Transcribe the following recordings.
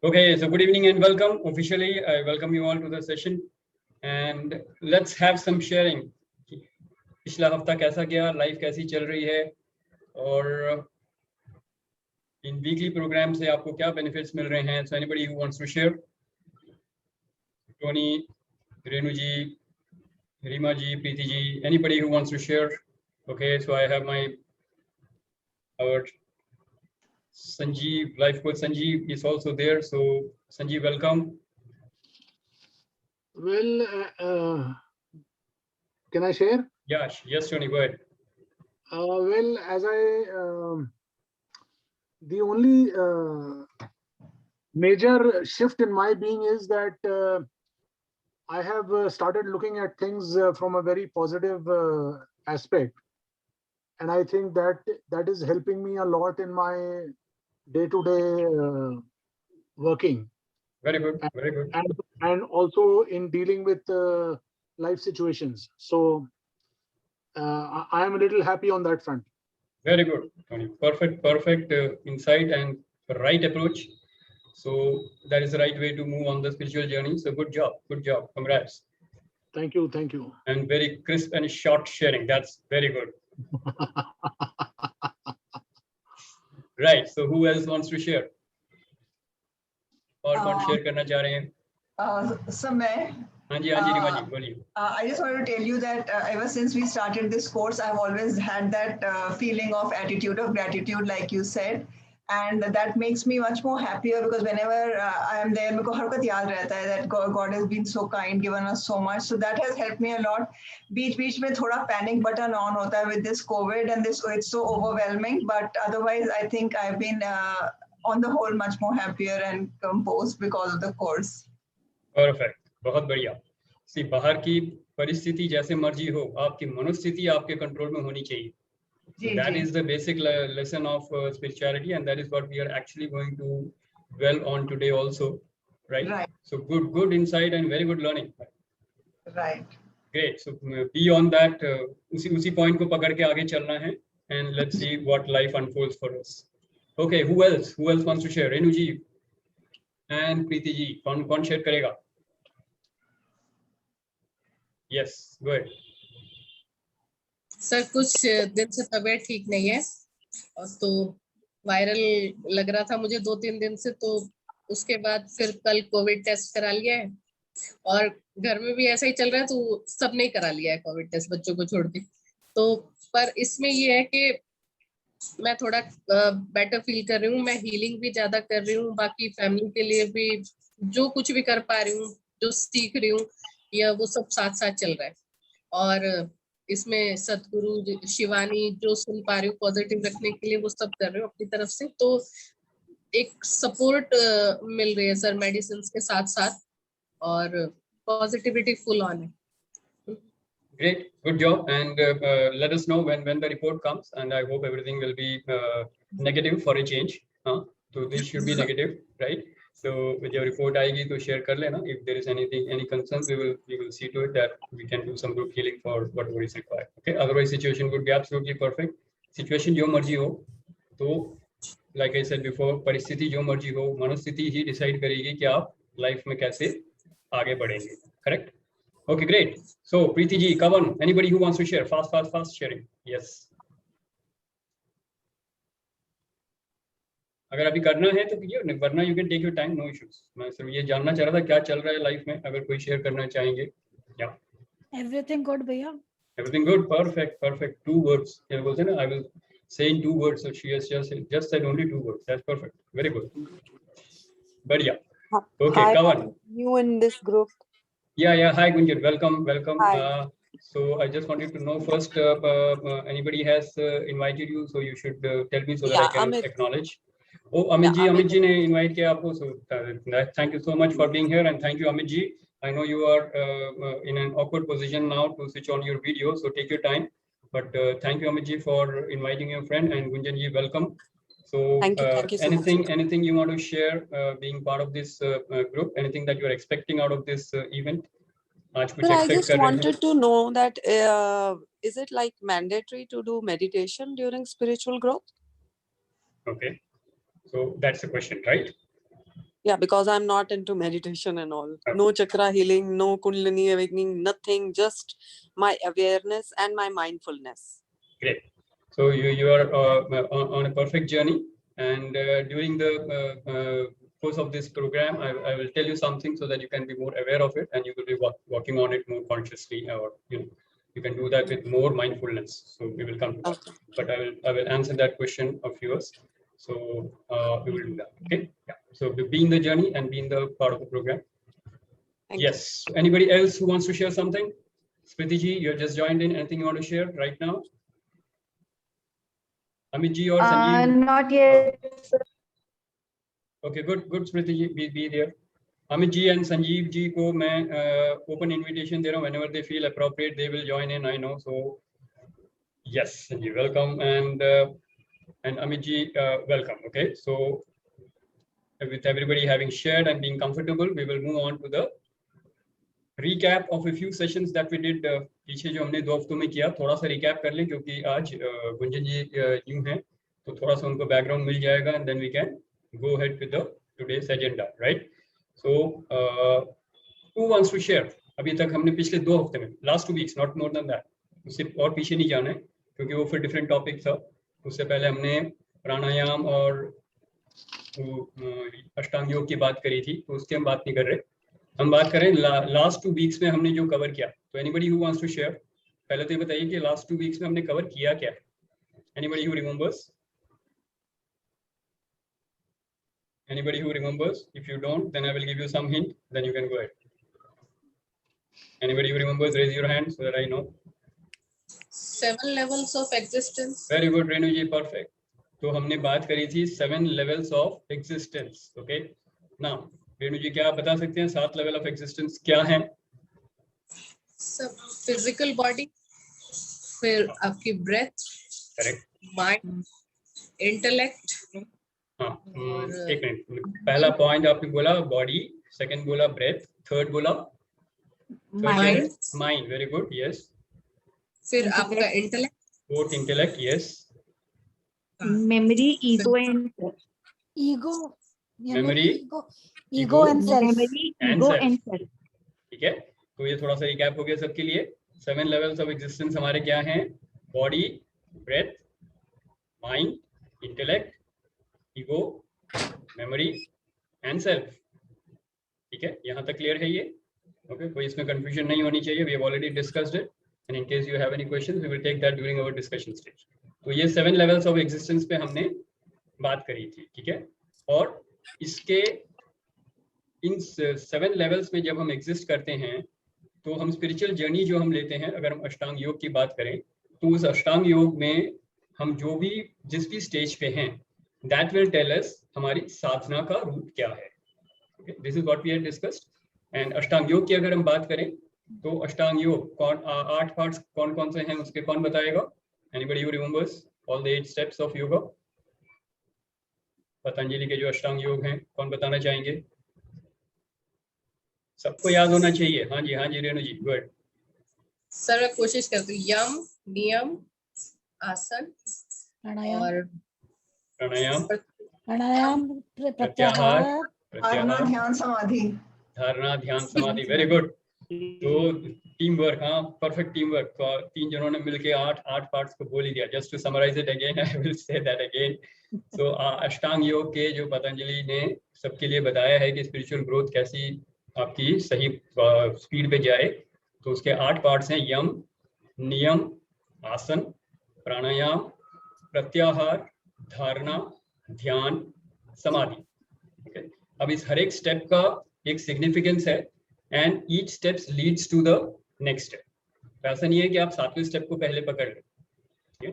Okay, so good evening and welcome. Officially, I welcome you all to the session, and let's have some sharing. पिछला हफ्ता कैसा गया, life कैसी चल रही है, और इन वीकली प्रोग्राम से आपको क्या बेनिफिट्स मिल रहे हैं. So anybody who wants to share? Tony, Renu ji, Rima ji, Preeti ji, anybody who wants to share? Okay, so I have our Sanjeev, life coach Sanjeev is also there. So Sanjeev, welcome. Well, can I share? Yes, Tony, go ahead. Well, as the only major shift in my being is that I have started looking at things from a very positive aspect, and I think that is helping me a lot in my day-to-day working. Very good, very good. And also in dealing with life situations. So I am a little happy on that front. Very good, Tony. Perfect insight and right approach. So that is the right way to move on the spiritual journey. So good job, congrats. Thank you. And very crisp and short sharing. That's very good. Right. So who else wants to share? और कौन share करना चाह रहे हैं? So हाँ जी रीमा जी बोलिए. I just want to tell you that ever since we started this course, I've always had that feeling of attitude of gratitude, like you said, and that makes me much more happier because whenever I am there, मेरे को हर वक्त याद रहता है that God has been so kind, given us so much, so that has helped me a lot. बीच में थोड़ा panic button on होता है with this COVID and this, it's so overwhelming, but otherwise I think I've been on the whole much more happier and composed because of the course. Perfect. बहुत बढ़िया. सी बाहर की परिस्थिति जैसे मर्जी हो, आपकी मनोस्थिति आपके कंट्रोल में होनी चाहिए. That is the basic lesson of spirituality, and that is what we are actually going to dwell on today also, right? So good insight and very good learning. Right. Great. So beyond that, उसी point को पकड़ के आगे चलना है, and let's see what life unfolds for us. Okay, who else wants to share? Renu ji and Preeti ji, कौन share करेगा? Yes, go ahead. Sir कुछ दिन से तबीयत ठीक नहीं है और तो वायरल लग रहा था मुझे 2-3 दिन से, तो उसके बाद फिर कल कोविड टेस्ट करा लिया है और घर में भी ऐसा ही चल रहा है, तो सबने ही करा लिया है कोविड टेस्ट बच्चों को छोड़ के. तो पर इसमें ये है कि मैं थोड़ा बेटर फील कर रही हूँ, मैं हीलिंग भी ज्यादा कर रही हूँ, बाकी फैमिली के लिए भी जो कुछ भी कर पा रही हूँ, जो सीख रही हूँ, या वो सब साथ साथ चल रहा है. और इसमें सतगुरु शिवानी जो सुन पा रही हूँ पॉजिटिव रखने के लिए वो सब कर रही हूँ अपनी तरफ से, तो एक सपोर्ट मिल रही है सर मेडिसिन के साथ साथ, और पॉजिटिविटी फुल ऑन है. Great, good job, and let us know when the report comes, and I hope everything will be negative for a change. So this should be negative, right? So with your report आएगी तो share कर लेना. If there is any concerns, we will see to it that we can do some group healing for whatever is required. Okay. Otherwise, situation would be absolutely perfect. Situation जो मर्जी हो, तो like I said before, परिस्थिति जो मर्जी हो, मनोस्थिति ही decide करेगी कि आप life में कैसे आगे बढ़ेंगे. Correct? Okay, great. So Preeti ji, come on. Anybody who wants to share? Fast sharing. Yes. अगर अभी करना है तो कीजिए, वरना you can take your time, no issues. मैं सिर्फ ये जानना चाह रहा था क्या चल रहा है लाइफ में, अगर कोई शेयर करना चाहेंगे. Yeah. Everything good, भैया. Everything good. Perfect. 2 words. क्या बोलते हैं ना? I will say in 2 words. So she has just said only 2 words. That's perfect. Very good. बढ़िया. Okay, come on. You in this group. Yeah. Hi, Gunjan. Welcome. Hi. So I just wanted to know first, anybody has invited you, so you should tell me so that I can acknowledge. Oh, Amit ji ne invite kiya aapko, so thank you so much for being here, and thank you, Amit ji. I know you are in an awkward position now to switch on your video, so take your time. But thank you, Amit ji, for inviting your friend, and Gunjan ji, welcome. So thank you so much. Anything you want to share being part of this group? Anything that you are expecting out of this event? But I just wanted to know that is it like mandatory to do meditation during spiritual growth? Okay, so that's the question, right? Yeah, because I'm not into meditation and all. No chakra healing, no kundalini awakening, nothing. Just my awareness and my mindfulness. Great. So you are on a perfect journey, and during the course of this program, I will tell you something so that you can be more aware of it, and you will be working on it more consciously, or you can do that with more mindfulness. So we will come to that. Okay. But I will answer that question of yours. So we will do that. Okay. Yeah. So be in the journey and be in the part of the program. Thank Yes. So anybody else who wants to share something? Smriti ji, you have just joined in. Anything you want to share right now? Amit ji or Sanjeev? Not yet. Okay, good, Smriti ji, be there. Amit ji and Sanjeev ji को मैं open invitation दे रहा हूँ. Whenever they feel appropriate, they will join in. I know. So yes, Sanjeev, welcome, and Amit ji, welcome. Okay, so with everybody having shared and being comfortable, we will move on to the recap of a few sessions that we did. पीछे जो हमने 2 हफ्तों में किया, थोड़ा सा recap कर लें, क्योंकि आज गुंजन जी यूं हैं, तो थोड़ा सा उनको background मिल जाएगा, and then we can go ahead with the today's agenda, right? So who wants to share? अभी तक हमने पिछले 2 हफ्ते में, last 2 weeks, not more than that, उससे और पीछे नहीं जाना है, क्योंकि वो फिर different topic था. उससे पहले हमने प्राणायाम और अष्टांग योग की बात करी थी, तो उसकी हम बात नहीं कर रहे. हम बात करें लास्ट 2 वीक्स में हमने जो कवर किया. तो anybody who wants to share, पहले तो ये बताइए कि लास्ट 2 वीक्स में हमने कवर किया क्या है. Anybody who remembers? Anybody who remembers? If you don't, then I will give you some hint, then you can go ahead. Anybody who remembers, raise your hand so that I know. 7 levels of existence. Very good Renu ji, perfect. तो हमने बात करी थी 7 levels of existence. Okay, now Renu ji, क्या आप बता सकते हैं 7 लेवल ऑफ एग्जिस्टेंस क्या है? सब फिजिकल बॉडी, फिर आपकी ब्रेथ, करेक्ट, माइंड, इंटेलेक्ट. हाँ, एक मिनट. पहला पॉइंट आपने बोला बॉडी, सेकंड बोला ब्रेथ, थर्ड बोला mind. Mind. Very good, yes. फिर आपका intellect, fourth intellect, yes. Memory, ego, and ego, Memory, ego and self. memory, And ego, self. and self. ठीक है, तो ये थोड़ा सा रिकैप हो गया सबके लिए. 7 लेवल्स ऑफ एग्जिस्टेंस हमारे क्या हैं? Body, breath, mind, intellect, ego, memory and self. ठीक है, यहाँ तक क्लियर है ये? ओके, कोई इसमें कंफ्यूजन नहीं होनी चाहिए. We have already discussed it, and in case you have any questions we will take that during our discussion stage. तो ये 7 लेवल्स ऑफ एग्जिस्टेंस पे हमने बात करी थी. ठीक है, और इसके इन 7 लेवल्स में जब हम एग्जिस्ट करते हैं, तो हम स्पिरिचुअल जर्नी जो हम लेते हैं, अगर हम अष्टांग योग की बात करें, तो उस अष्टांग योग में हम जो भी जिस भी स्टेज पे हैं, दैट विल टेल अस हमारी साधना का रूट क्या है. This is what we have discussed. And Ashtanga yoga की अगर हम बात करें, तो अष्टांग योग 8 पार्ट्स कौन कौन से हैं, उसके कौन बताएगा? Anybody who remembers all the 8 steps of yoga? Patanjali के जो अष्टांग योग हैं, कौन बताना चाहेंगे? सबको याद होना चाहिए. हाँ जी रेणु जी, गुड. सर मैं कोशिश करती हूँ. यम, नियम, आसन प्राणायाम, और प्राणायाम, प्रत्याहार, धारणा, ध्यान, समाधि. धारणा, ध्यान, समाधि. Very good. तो टीम वर्क, हाँ, परफेक्ट टीम वर्क. तो 3 जनों ने मिलके 8 पार्ट्स को बोल ही दिया. Just to summarize it again, I will say that again. So Ashtanga yoga के जो पतंजलि ने सबके लिए बताया है कि स्पिरिचुअल ग्रोथ कैसी आपकी सही स्पीड पे जाए, तो उसके 8 पार्ट्स हैं. यम, नियम, आसन, प्राणायाम, प्रत्याहार, धारणा, ध्यान, समाधि. ओके, अब इस हर एक स्टेप का एक सिग्निफिकेंस है, and each steps leads to the next step. ऐसा नहीं है कि आप 7वें स्टेप को पहले पकड़ लें. ठीक है,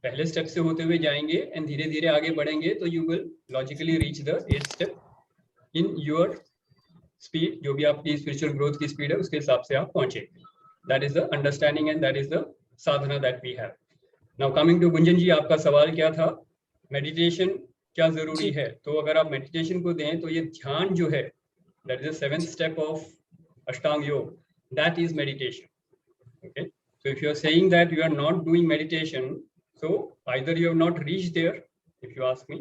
पहले स्टेप से होते हुए जाएंगे एंड धीरे धीरे आगे बढ़ेंगे, तो you will logically reach the 8th step in your speed. जो भी आपकी स्पिरिचुअल ग्रोथ की स्पीड है, उसके हिसाब से आप पहुंचेंगे. That is the understanding and that is the sadhana that we have. Now coming to Gunjan ji, आपका सवाल क्या था? मेडिटेशन क्या जरूरी है? तो अगर आप मेडिटेशन को दें, तो ये ध्यान जो है, that is the 7th step of Ashtanga Yoga, that is meditation. Okay, so if you are saying that you are not doing meditation, so either you have not reached there, if you ask me.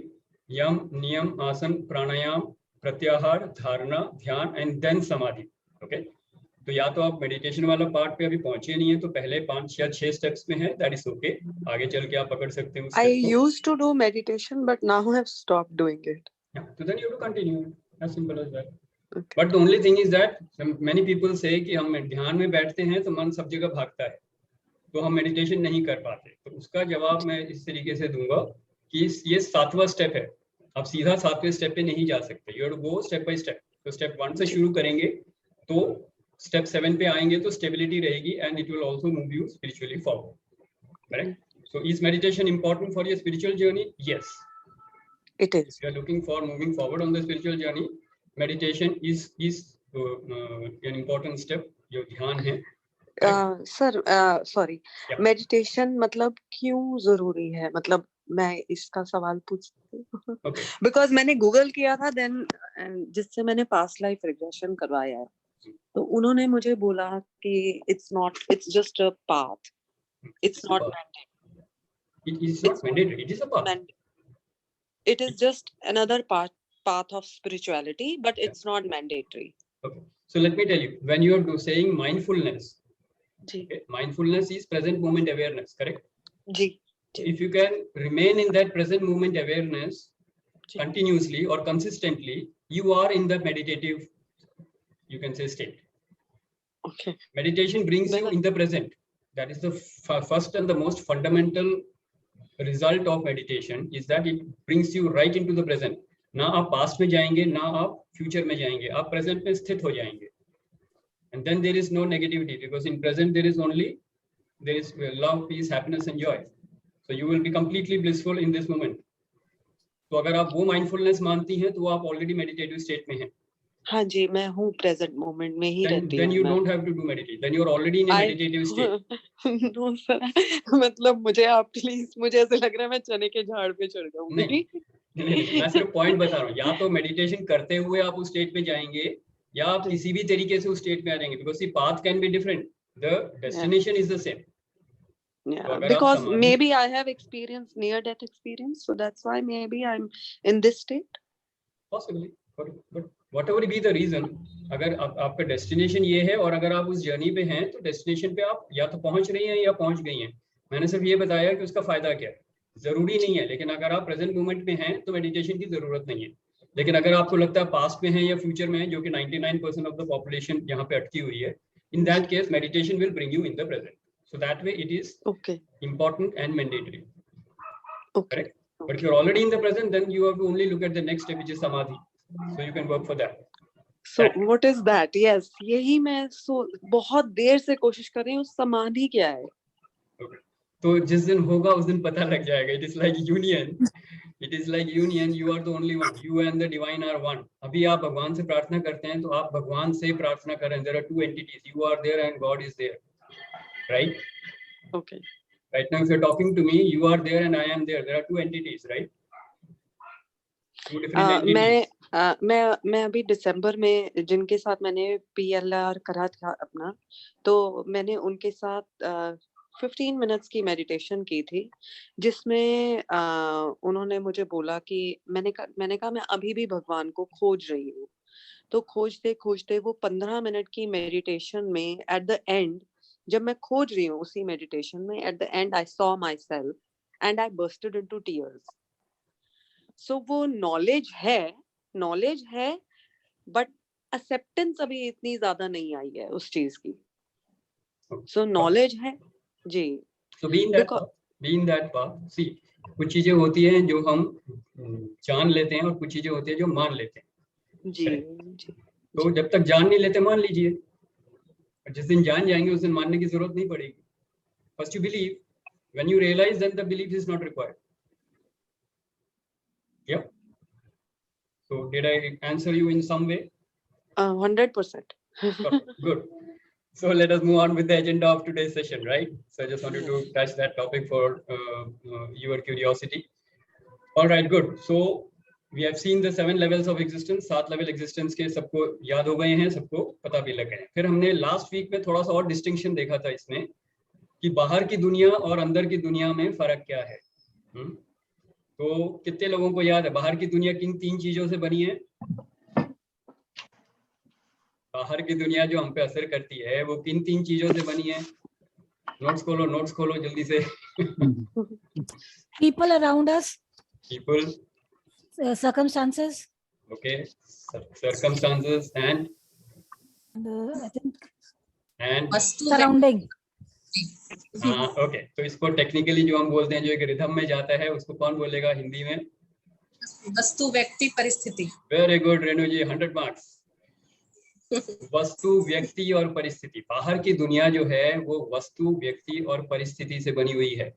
Yam, niyam, asan, pranayam, प्रत्याहार, धारणा, ध्यान and then समाधि. Okay, तो या तो आप meditation वाला part पे अभी पहुंचे नहीं है तो पहले 5 या 6 स्टेप्स में है, दैट इज ओके. आगे चल के आप पकड़ सकते हो I step को. used to do meditation, but now I have stopped doing it. Yeah, so then you have to continue, as simple as that. Okay. But the only thing is that many people say कि हम ध्यान में बैठते हैं तो मन सब जगह भागता है, तो हम मेडिटेशन नहीं कर पाते. तो उसका जवाब मैं इस तरीके से दूंगा कि ये 7वां स्टेप है, आप सीधा 7वें स्टेप पे नहीं जा सकते. You have to go step by step. तो स्टेप 1 से शुरू करेंगे तो स्टेप 7 पे आएंगे तो स्टेबिलिटी रहेगी and it will also move you spiritually forward. Correct? So is meditation important for your spiritual journey? Yes, It is. if you are looking for moving forward on the spiritual journey, meditation is an important step. जो ध्यान है. Sir, sorry. Yeah. Meditation मतलब क्यों जरूरी है? मतलब मैं इसका सवाल पूछ सकती हूँ? Okay. Because मैंने गूगल किया था then जिससे मैंने past life regression करवाया है, तो उन्होंने मुझे बोला कि it's just a path. It's not mandatory. It is not mandatory. It is a path. It is just another path of spirituality, but it's not mandatory. Okay. So let me tell you, when you are saying mindfulness, ji. okay, mindfulness is present moment awareness, correct? Ji. If you can remain in that present moment awareness ji. continuously or consistently, you are in the meditative, you can say, state. Okay. Meditation brings you in the present. That is the first and the most fundamental result of meditation, is that it brings you right into the present. ना आप past में जाएंगे, ना आप future में जाएंगे, आप present में स्थित हो जाएंगे. And then there is no negativity, because in present there is love, peace, happiness and joy. So you will be completely blissful in this moment. तो अगर आप वो mindfulness मानती हैं तो आप already meditative state में हैं. हाँ जी, मैं हूँ present moment में ही रहती हूँ. Then you don't have to do meditation. Then you are already in a meditative state. No sir, मतलब मुझे आप प्लीज, मुझे ऐसे लग रहा है मैं चने के झाड़ पे चढ़ जाऊंगी. नहीं, मैं सिर्फ पॉइंट बता रहा हूँ. या तो मेडिटेशन करते हुए आप उस स्टेट पे जाएंगे, या आप किसी भी तरीके से उस स्टेट में आ जाएंगे, because the path can be different, the destination is the same. Yeah, because maybe I have experienced near-death experience, so that's why maybe I'm in this state. Possibly, but whatever be the reason, अगर आपका destination ये है और अगर आप उस journey पे हैं तो डेस्टिनेशन पे आप या तो पहुंच रही हैं या पहुंच गई हैं. मैंने सिर्फ ये बताया कि उसका फायदा क्या है. जरूरी नहीं है, लेकिन अगर आप प्रेजेंट मोमेंट में हैं तो मेडिटेशन की जरूरत नहीं है. लेकिन अगर आपको लगता है पास्ट में है या फ्यूचर में है, जो कि 99% ऑफ द पॉपुलेशन यहाँ पे अटकी हुई है, in that case meditation will bring you in the present. So that way it is Okay. important and mandatory. Okay. Correct? But if you're already in the present, then you have to only look at the next step, which is samadhi. So you can work for that. So what is that? Yes, यही मैं बहुत देर से कोशिश कर रही हूँ. समाधि क्या है? Okay. तो जिस दिन होगा उस दिन पता लग जाएगा. It is like union. It is like union. You are the only one. You and the divine are one. अभी आप भगवान से प्रार्थना करते हैं तो आप भगवान से प्रार्थना कर रहे हैं. There are two entities. You are there and God is there. Right? Okay. Right now, if you're talking to me, you are there and I am there. There are two entities, right? Two different entities. मैं अभी दिसंबर में जिनके साथ मैंने PLR करा था अपना, तो मैंने उनके साथ 15 मिनट्स की मेडिटेशन की थी, जिसमें उन्होंने मुझे बोला कि मैंने कहा मैं अभी भी भगवान को खोज रही हूँ. तो खोजते खोजते वो 15 मिनट की मेडिटेशन में एट द एंड, जब मैं खोज रही हूँ उसी मेडिटेशन में, at the end I saw my self and I bursted into tears. So वो नॉलेज है बट एक्सेप्टेंस अभी इतनी ज्यादा नहीं आई है उस चीज की. सो नॉलेज है जी. So be in that path. See, कुछ चीजें होती हैं जो हम जान लेते हैं और कुछ चीजें होती हैं जो मान लेते हैं. जी. तो जब तक जान नहीं लेते मान लीजिए, और जिस दिन जान जाएंगे उस दिन मानने की जरूरत नहीं पड़ेगी. First you believe. When you realize, then the belief is not required. Yeah. So did I answer you in some way? 100%. Good. So let us move on with the agenda of today's session, right? So I just wanted to touch that topic for your curiosity. All right, good. So we have seen the 7 levels of existence. 7 level existence के सबको याद हो गए हैं, सबको पता भी लग गए हैं. फिर हमने लास्ट वीक में थोड़ा सा और डिस्टिंक्शन देखा था इसमें कि बाहर की दुनिया और अंदर की दुनिया में फर्क क्या है. तो कितने लोगों को याद है बाहर की दुनिया किन 3 चीजों से बनी है? बाहर की दुनिया जो हम पे असर करती है वो किन 3 चीजों से बनी है? नोट्स खोलो जल्दी से। People around us, people, circumstances, okay, circumstances and I think and वस्तु surrounding. हाँ ओके। तो इसको टेक्निकली जो हम बोलते हैं, जो एक रिदम में जाता है, उसको कौन बोलेगा हिंदी में? वस्तु, व्यक्ति, परिस्थिति। वेरी गुड रेणु जी, 100 मार्क्स। वस्तु, व्यक्ति और परिस्थिति। बाहर की दुनिया जो है वो वस्तु, व्यक्ति और परिस्थिति से बनी हुई है।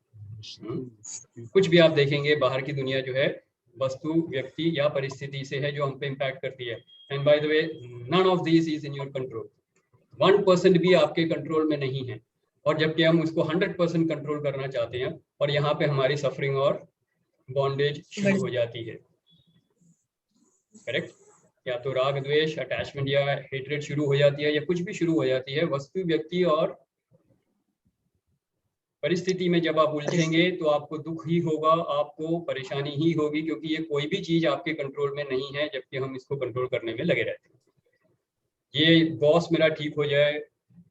कुछ भी आप देखेंगे बाहर की दुनिया जो है वस्तु, व्यक्ति या परिस्थिति से है जो हम पे इम्पैक्ट करती है। And by the way, none of this is in your control. 1% भी आपके कंट्रोल में नहीं है, और जबकि हम उसको 100% कंट्रोल करना चाहते हैं, और यहाँ पे हमारी सफरिंग और बॉन्डेज शुरू हो जाती है। करेक्ट? या तो राग, द्वेष, अटैचमेंट या हेट्रेड शुरू हो जाती है, या कुछ भी शुरू हो जाती है। वस्तु, व्यक्ति और परिस्थिति में जब आप उलझेंगे तो आपको दुख ही होगा, आपको परेशानी ही होगी, क्योंकि ये कोई भी चीज आपके कंट्रोल में नहीं है, जबकि हम इसको कंट्रोल करने में लगे रहते हैं। ये बॉस मेरा ठीक हो जाए,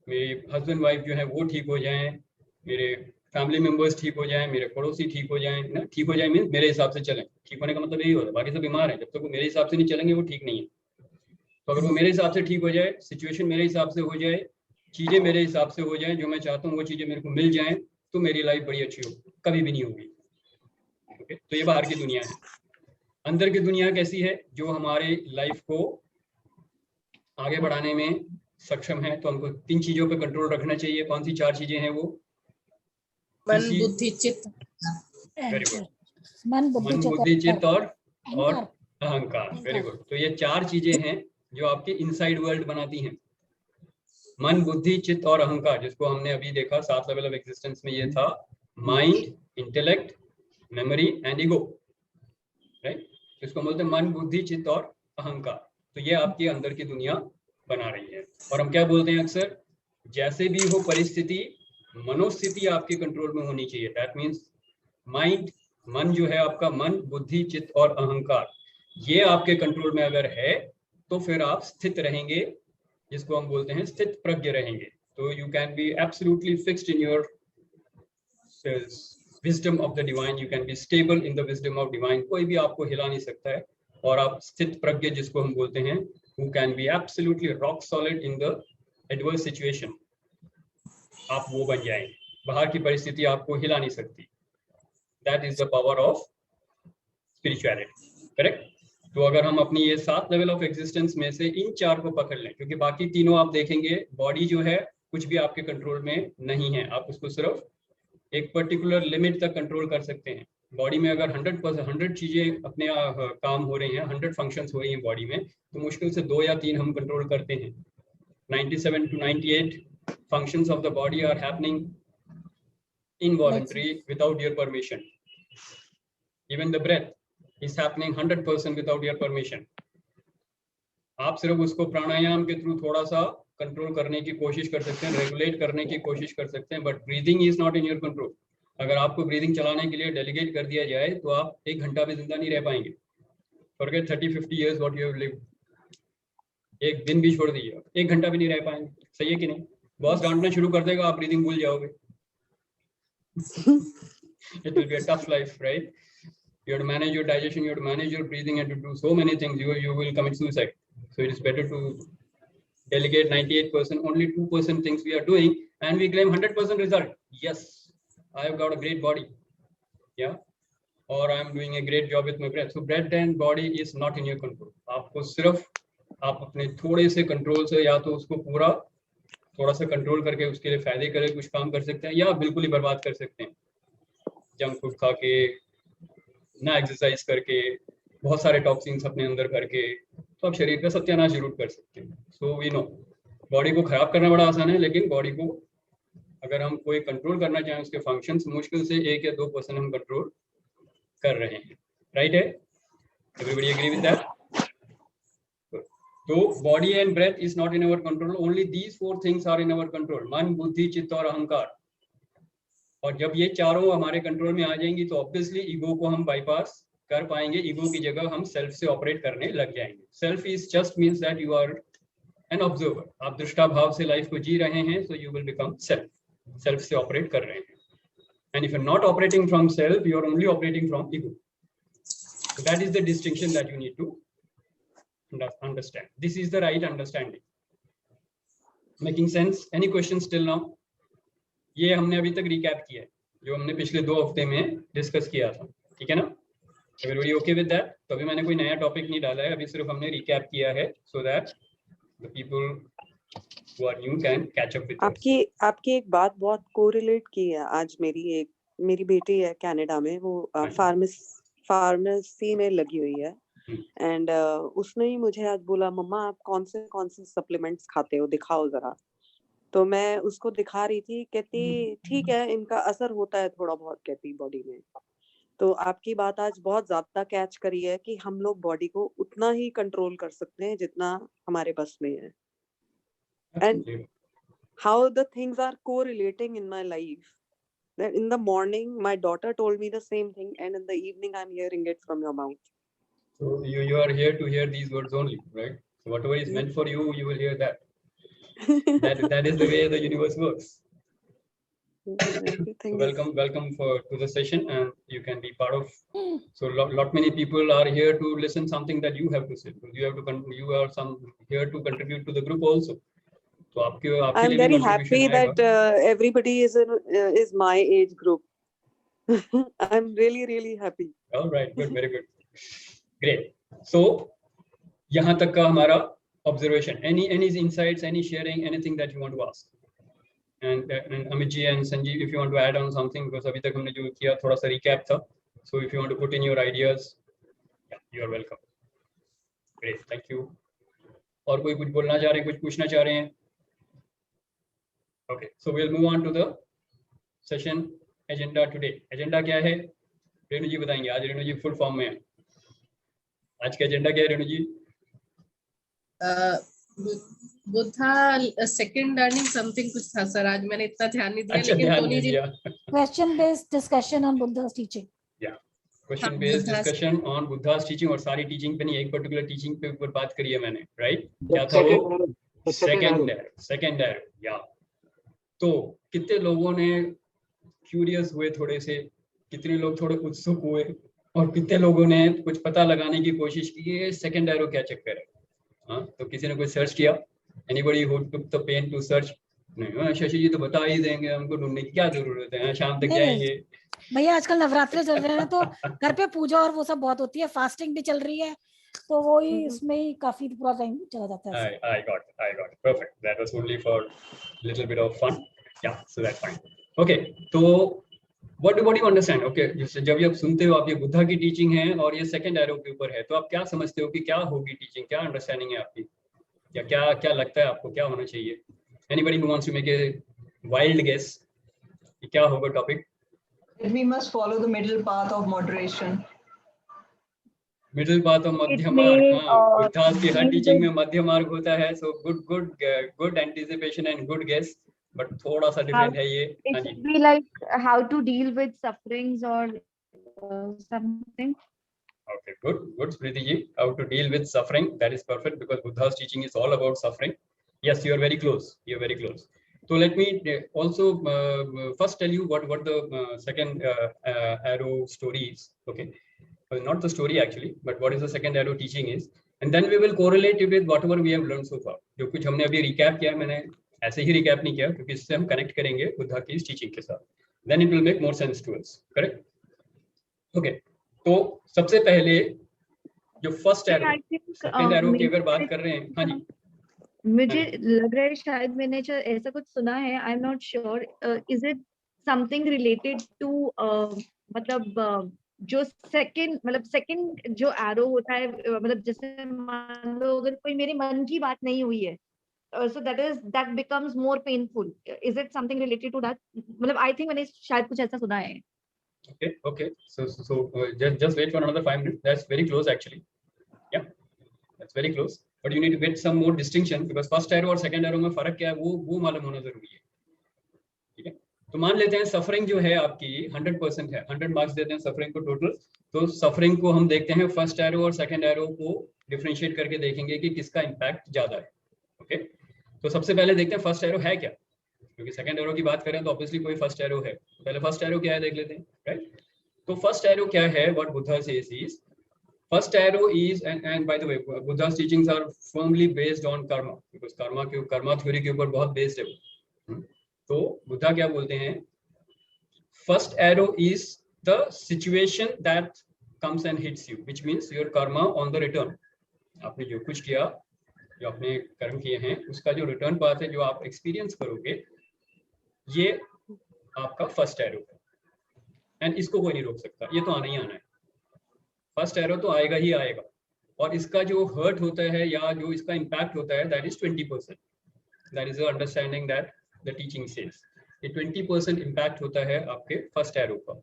मेरे हस्बैंड वाइफ जो है वो ठीक हो जाएं, मेरे फैमिली मेंबर्स ठीक हो जाएं, मेरे पड़ोसी ठीक हो जाएं ना। ठीक हो जाए मीन्स मेरे हिसाब से चलें। ठीक होने का मतलब यही होता है। बाकी सब बीमार हैं, जब तक वो मेरे हिसाब से नहीं चलेंगे वो ठीक नहीं है। तो अगर वो मेरे हिसाब से ठीक हो जाए, सिचुएशन मेरे हिसाब से हो जाए, चीजें मेरे हिसाब से हो जाएं, जो मैं चाहता हूँ वो चीजें मेरे को मिल जाएं, तो मेरी लाइफ बड़ी अच्छी होगी, कभी भी नहीं होगी। ओके, तो ये बाहर की दुनिया है। अंदर की दुनिया कैसी है? जो हमारे लाइफ को आगे बढ़ाने में सक्षम है। तो हमको 3 चीजों पे कंट्रोल रखना चाहिए। कौन सी 4 चीजें हैं वो? मन, बुद्धि, चित्त। Very good. मन, मन, बुद्धि, बुद्धि, चित्त और अहंकार। अहंकार। Very good. तो ये 4 चीजें हैं जो आपकी इनसाइड वर्ल्ड बनाती हैं। मन, बुद्धि, चित्त और अहंकार, जिसको हमने अभी देखा 7 लेवल ऑफ एग्जिस्टेंस में। ये था mind, intellect, memory and ego, right? इसको बोलते हैं मन, बुद्धि, चित्त और अहंकार। तो ये आपकी अंदर की दुनिया बना रही है। और हम क्या बोलते हैं अक्सर, जैसे भी हो परिस्थिति, मनोस्थिति आपके कंट्रोल में होनी चाहिए। दैट मीन्स माइंड, मन जो है आपका, मन, बुद्धि, चित्त और अहंकार, ये आपके कंट्रोल में अगर है तो फिर आप स्थित रहेंगे, जिसको हम बोलते हैं स्थित प्रज्ञ रहेंगे। तो you can be absolutely fixed in your wisdom of the divine, you can be stable in the wisdom of divine. कोई भी आपको हिला नहीं सकता है। और आप स्थित प्रज्ञ, जिसको हम बोलते हैं, who can be absolutely rock solid in the adverse situation, आप वो बन जाएंगे। बाहर की परिस्थिति आपको हिला नहीं सकती। That is the power of spirituality, correct? तो अगर हम अपनी ये 7 लेवल ऑफ एग्जिस्टेंस में से इन 4 को पकड़ लें, क्योंकि बाकी तीनों आप देखेंगे, बॉडी जो है कुछ भी आपके कंट्रोल में नहीं है। आप उसको सिर्फ एक पर्टिकुलर लिमिट तक कंट्रोल कर सकते हैं। बॉडी में अगर 100 चीजें अपने काम हो रही हैं, 100 फंक्शंस हो रही हैं बॉडी में, तो मुश्किल से 2 या 3 हम कंट्रोल करते हैं। 97 to 98 functions of the body are happening involuntary without your permission. Even the breath is happening 100% without your permission. आप सिर्फ उसको प्राणायाम के थ्रू थोड़ा सा कंट्रोल करने की कोशिश कर सकते हैं, रेगुलेट करने की कोशिश कर सकते हैं, but breathing is not in your control. अगर आपको ब्रीदिंग चलाने के लिए डेलीगेट कर दिया जाए तो आप 1 घंटा भी जिंदा नहीं रह पाएंगे। Forget 30-50 years what you have lived. एक दिन भी छोड़ दीजिए, 1 घंटा भी नहीं रह पाएंगे। सही है कि नहीं? बॉस डांटना शुरू कर देगा, आप ब्रीदिंग भूल जाओगे। It will be a tough life, right? You have to manage your digestion, you have to manage your breathing, and to do so many things. You will commit suicide. So it is better to delegate 98%. Only 2% things we are doing, and we claim 100% result. Yes, I have got a great body. Yeah. Or I am doing a great job with my breath. So breath and body is not in your control. आपको सिर्फ आप अपने थोड़े से control से या तो उसको पूरा थोड़ा सा कंट्रोल करके उसके लिए फायदे करे कुछ काम कर सकते हैं, या बिल्कुल ही बर्बाद कर सकते हैं। जंक फूड खा के, ना एक्सरसाइज करके, बहुत सारे टॉक्सिन्स अपने अंदर करके, तो आप शरीर का सत्यानाश जरूर कर सकते हैं। सो वी नो बॉडी को खराब करना बड़ा आसान है, लेकिन बॉडी को अगर हम कोई कंट्रोल करना चाहें, उसके फंक्शंस, मुश्किल से 1 या 2% हम कंट्रोल कर रहे हैं। राइट है? Everybody agree with that? तो body and breath is not in our control, only these 4 things are in our control, man, बुद्धि, चित्त और अहंकार। और जब ये चारों हमारे कंट्रोल में आ जाएंगी तो ऑब्वियसली ईगो को हम बाईपास कर पाएंगे। ईगो की जगह हम सेल्फ से ऑपरेट करने लग जाएंगे। Self is just means that you are an observer, आप दृष्टा भाव से लाइफ को जी रहे हैं, so you will become self से ऑपरेट कर रहे हैं. And if you're not operating from self, you're only operating from ego. So that is the distinction that you need to understand. This is the right understanding. Making sense? Any questions till now? ये हमने अभी तक recap किया है जो हमने पिछले 2 हफ्ते में डिस्कस किया था, ठीक है ना? Everybody okay with that? तो अभी मैंने कोई नया टॉपिक नहीं डाला है, अभी सिर्फ हमने रिकैप किया है so that the people who are new can catch up with us. आपकी एक बात बहुत कोरिलेट की है आज. मेरी बेटी है कनाडा में, वो फार्मेसी में लगी हुई है, एंड उसने ही मुझे आज बोला, मम्मा आप कौन से सप्लीमेंट्स खाते हो, दिखाओ जरा. तो मैं उसको दिखा रही थी, कहती ठीक है इनका असर होता है थोड़ा बहुत, कहती बॉडी में. तो आपकी बात आज बहुत ज्यादा कैच करी है कि हम लोग बॉडी को उतना ही कंट्रोल कर सकते हैं जितना हमारे बस में है. And how the things are correlating in my life. That in the morning, my daughter told me the same thing, and in the evening, I'm hearing it from your mouth. So you are here to hear these words only, right? So whatever is meant for you, you will hear that. That is the way the universe works. So welcome to the session, and you can be part of. So lot many people are here to listen something that you have to say. You are here to contribute to the group also. So I'm very happy that everybody is my age group. I'm really happy. All right, good, very good, great. So यहाँ तक का हमारा observation. Any insights, any sharing, anything that you want to ask? And Amit ji and Sanjeev, if you want to add on something, because अभी तक हमने जो किया थोड़ा सा recap था. So if you want to put in your ideas, yeah, you are welcome. Great, thank you. और कोई कुछ बोलना चाह रहे हैं, कुछ पूछना चाह रहे हैं? Okay, so we'll move on to the session agenda today. Agenda क्या है? रेणु जी बताएंगे. आज रेणु जी फुल फॉर्म में है. आज का एजेंडा क्या है रेणु जी? बुद्धा सेकंड लर्निंग समथिंग कुछ था सर, आज मैंने इतना ध्यान नहीं दिया. लेकिन Tony ji Question based discussion on Buddha's teaching. Yeah, question based discussion on Buddha's teaching. और सारी टीचिंग पे नहीं, एक पर्टिकुलर टीचिंग पे ऊपर बात करी है मैंने, राइट? क्या था वो? Second arrow. या तो कितने लोगों ने क्यूरियस हुए थोड़े से, कितने लोग थोड़े उत्सुक हुए, और कितने लोगों ने कुछ पता लगाने की कोशिश की ये सेकंड एरो क्या चक्कर है? हाँ, तो किसी ने कुछ सर्च किया? Anybody who took the pain to search? नहीं, शशि जी तो बता ही देंगे, हमको ढूंढने की क्या जरूरत है, शाम तक जाएंगे. भैया आजकल नवरात्रे चल रहे हैं तो घर पे पूजा और वो सब बहुत होती है, फास्टिंग भी चल रही है, तो वो ही इसमें ही काफी पूरा टाइम चला जाता है. I got it. Perfect. That was only for little bit of fun. Yeah, so that's fine. Okay, तो what do you understand? Okay, जब ये आप सुनते हो, आप ये बुद्धा की टीचिंग है और ये सेकंड एरो के ऊपर है, तो आप क्या समझते हो कि क्या होगी टीचिंग? क्या अंडरस्टैंडिंग है आपकी, या क्या लगता है आपको क्या होना चाहिए? Anybody who wants to make a wild guess कि क्या होगा topic? We must follow the middle path of moderation. Middle path of मध्य मार्ग. हाँ, बुद्धा की हर टीचिंग में मध्य मार्ग होता है. So good anticipation and good guess, but थोड़ा सा डिफरेंट है ये. It should be like how to deal with sufferings or something. Okay, good Smriti ji. How to deal with suffering? That is perfect, because Buddha's teaching is all about suffering. Yes, you are very close. So let me also first tell you what the second arrow story is. Okay. Well, not the story actually, but what is the second arrow teaching is, and then we will correlate it with whatever we have learned so far. जो कुछ हमने अभी recap किया, मैंने ऐसे ही recap नहीं किया क्योंकि इससे हम connect करेंगे बुद्धा की इस teaching के साथ. Then it will make more sense to us. Correct? Okay. तो सबसे पहले जो first arrow, second arrow की अगर बात कर रहे हैं, हाँ जी. मुझे लग रहा है शायद मैंने ऐसा कुछ सुना है. I am not sure. Is it something related to मतलब जो सेकंड जो एरो होता है, मतलब जैसे मान लो अगर कोई मेरे मन की बात नहीं हुई है, so that becomes more painful. Is it something related to that? मतलब I think मैंने शायद कुछ ऐसा सुना है. Okay. So just wait for another 5 minutes. That's very close actually. Yeah, that's very close. But you need to get some more distinction, because first arrow और second arrow में फर्क क्या है वो मालूम होना जरूरी है. ठीक है, तो मान लेते हैं सफरिंग जो है आपकी 100% है, 100 मार्क्स देते हैं सफरिंग को टोटल. तो सफरिंग को हम देखते हैं फर्स्ट एरो और सेकंड एरो को डिफरेंशिएट करके देखेंगे कि किसका इम्पैक्ट ज्यादा है. ओके, तो सबसे पहले देखते हैं फर्स्ट एरो है क्या, क्योंकि सेकंड एरो की बात करें तो ऑब्वियसली कोई फर्स्ट एरो है। पहले फर्स्ट एरो क्या है देख लेते हैं, राइट। तो फर्स्ट एरो क्या है, what Buddha says is first arrow is, and by the way Buddha's teachings are firmly based on karma, because karma theory के ऊपर बहुत बेस्ड है वो। तो बुद्धा क्या बोलते हैं, first arrow is the situation that comes and hits you, which means your karma on the return। आपने जो कुछ किया, जो आपने कर्म किए हैं, उसका जो रिटर्न पाथ है, जो आप एक्सपीरियंस करोगे, ये आपका फर्स्ट एरो है। एंड इसको कोई नहीं रोक सकता, ये तो आना ही आना है। फर्स्ट एरो तो आएगा ही आएगा, और इसका जो हर्ट होता है या जो इसका इम्पैक्ट होता है, that is 20%। That is the understanding that the teaching says. ये 20% इम्पैक्ट होता है आपके फर्स्ट एरो का।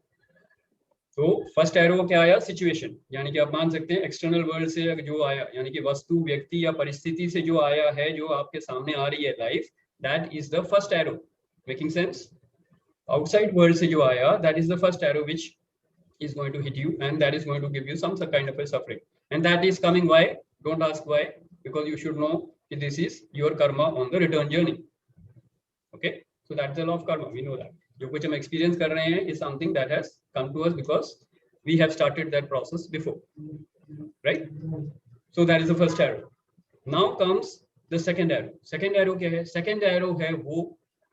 तो फर्स्ट एरो क्या आया, सिचुएशन, यानी कि आप मान सकते हैं एक्सटर्नल वर्ल्ड से जो आया, यानी कि वस्तु, व्यक्ति या परिस्थिति से जो आया है, जो आपके सामने आ रही है life, that is the first arrow. Making sense? Outside world से जो आया, that is the first arrow which is going to hit you, and that is going to give you some kind of a suffering, and that is coming why? Don't ask why, because you should know that this is your karma on the return journey। Okay, so that's the law of karma, we know that जो कुछ हम experience कर रहे हैं is something that has come to us because we have started that process before, right? So that is the first arrow। now comes the second arrow। second arrow क्या है? second arrow है वो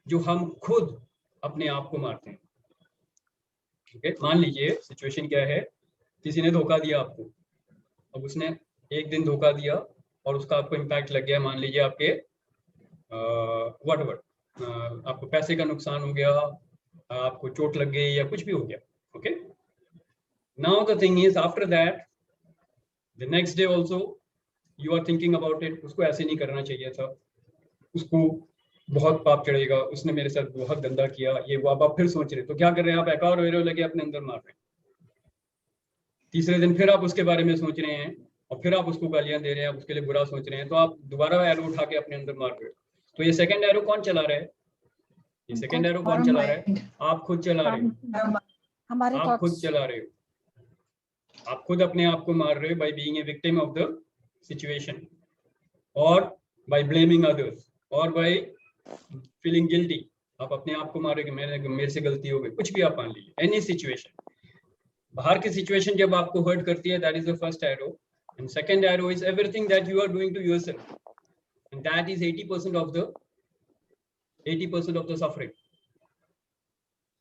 जो हम खुद अपने आप को मारते हैं। Okay? मान लीजिए सिचुएशन क्या है, किसी ने धोखा दिया आपको, अब उसने एक दिन धोखा दिया और उसका आपको इम्पैक्ट लग गया, मान लीजिए आपके व्हाटएवर, आपको पैसे का नुकसान हो गया, आपको चोट लग गई या कुछ भी हो गया। Okay, now the thing is after that the next day also you are thinking about it, उसको ऐसे नहीं करना चाहिए था, उसको बहुत पाप चढ़ेगा, उसने मेरे साथ बहुत गंदा किया, ये वो। आप फिर सोच रहे, तो क्या कर रहे हैं आप, एक और एरो लेके अपने अंदर मार रहे हैं। तीसरे दिन फिर आप उसके बारे में सोच रहे हैं और फिर आप उसको गालियां दे रहे हैं, आप उसके लिए बुरा सोच रहे हैं, तो आप दोबारा एरो उठा के अपने अंदर मार रहे हो। तो ये सेकंड एरो कौन चला रहा है? ये सेकंड एरो कौन चला रहा है? आप खुद चला रहे हो, हमारे आप खुद चला रहे हो, आप खुद अपने आप को मार रहे हो by being a victim of the situation, और बाय ब्लेमिंग अदर्स, और बाय फीलिंग गिल्टी। आप अपने आप को मारोगे, मेरे से गलती हो गई, कुछ भी आप मान लीजिए, एनी सिचुएशन, बाहर की सिचुएशन जब आपको हर्ट करती है, that is the first arrow. And second arrow is everything that you are doing to yourself, and that is 80% of the suffering,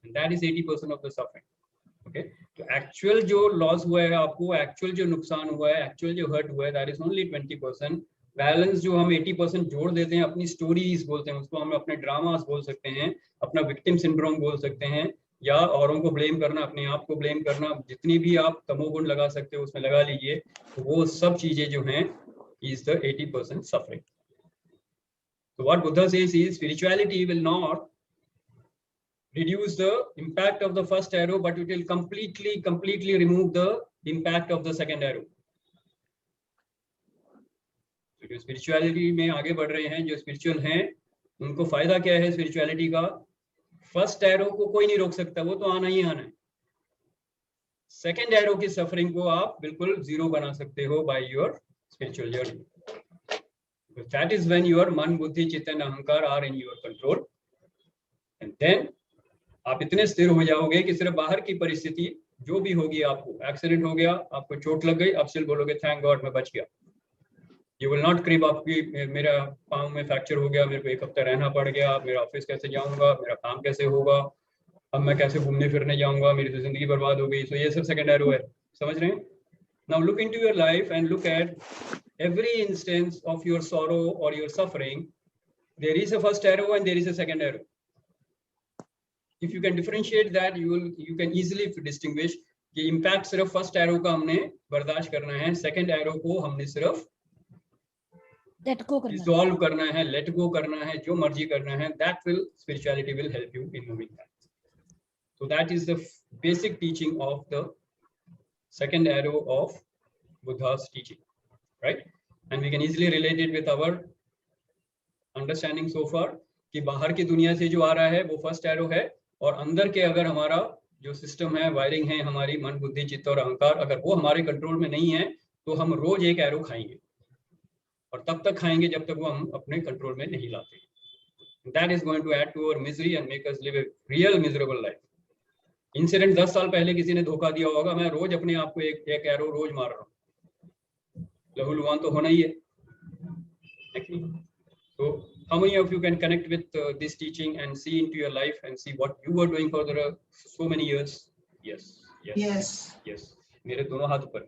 and that is 80% of the suffering. Okay, तो actual जो loss हुआ है आपको, actual जो नुकसान हुआ है, actual जो हर्ट हुआ है, दैट इज ओनली 20%। बैलेंस जो हम 80% जोड़ देते हैं, अपनी स्टोरीज बोलते हैं उसको, हम अपने ड्रामास बोल सकते हैं, अपना विक्टिम सिंड्रोम बोल सकते हैं, या औरों को ब्लेम करना, अपने आप को ब्लेम करना, जितनी भी आप तमोगुण लगा सकते हो उसमें लगा लीजिए, तो वो सब चीजें जो हैं is the 80% suffering. So what Buddha says is spirituality will not reduce the impact of the first arrow, but it will completely remove the impact of the second arrow। जो स्पिरिचुअलिटी में आगे बढ़ रहे हैं, जो स्पिरिचुअल हैं, उनको फायदा क्या है स्पिरिचुअलिटी का? फर्स्ट एरो को कोई नहीं रोक सकता, वो तो आना ही आना है। सेकेंड एरो की सफरिंग को आप बिल्कुल जीरो बना सकते हो by your spiritual journey. That is when your मन, बुद्धि, चित्त एंड अहंकार are in your control, and then आप इतने स्थिर हो जाओगे कि सिर्फ बाहर की परिस्थिति जो भी होगी, आपको एक्सीडेंट हो गया, आपको चोट लग गई, आप सिर्फ बोलोगे थैंक गॉड मैं बच गया। You will not क्रिप आपकी, मेरा पाँव में फ्रैक्चर हो गया, मेरे को 1 हफ्ता रहना पड़ गया, मेरा ऑफिस कैसे जाऊंगा, मेरा काम कैसे होगा, अब मैं कैसे घूमने फिरने जाऊंगा, मेरी तो जिंदगी बर्बाद हो गई। तो ये सब सेकंड एरो है, समझ रहे हैं? Now look into your life and look at every instance of your sorrow or your suffering. There is a first arrow and there is a second arrow. If you can differentiate that, you can easily distinguish कि impact सिर्फ first arrow का हमने बर्दाश्त करना है, second arrow को हमने सिर्फ डिसॉल्व करना है, लेट गो करना है, जो मर्जी करना है। That will, spirituality will help you in moving that. So that is the basic teaching of the second arrow of Buddha's teaching, right? And we can easily relate it with our understanding so far कि बाहर की दुनिया से जो आ रहा है वो first arrow है, और अंदर के अगर हमारा जो सिस्टम है, वायरिंग है, हमारी मन, बुद्धि, चित्त और अहंकार, अगर वो हमारे कंट्रोल में नहीं है तो हम रोज एक एरो खाएंगे। और तब तक खाएंगे जब तक वो हम अपने कंट्रोल में नहीं लाते. That is going to add to our misery and make us live a real miserable life. Incident 10 साल पहले किसी ने धोखा दिया होगा, मैं रोज अपने आप को एक एरो रोज मार रहा हूँ, लहूलुहान तो होना ही है. So how many of you can connect with this teaching and see into your life and see what you were doing for the so many years? Yes, yes, Yes. yes. मेरे दोनों हाथ ऊपर.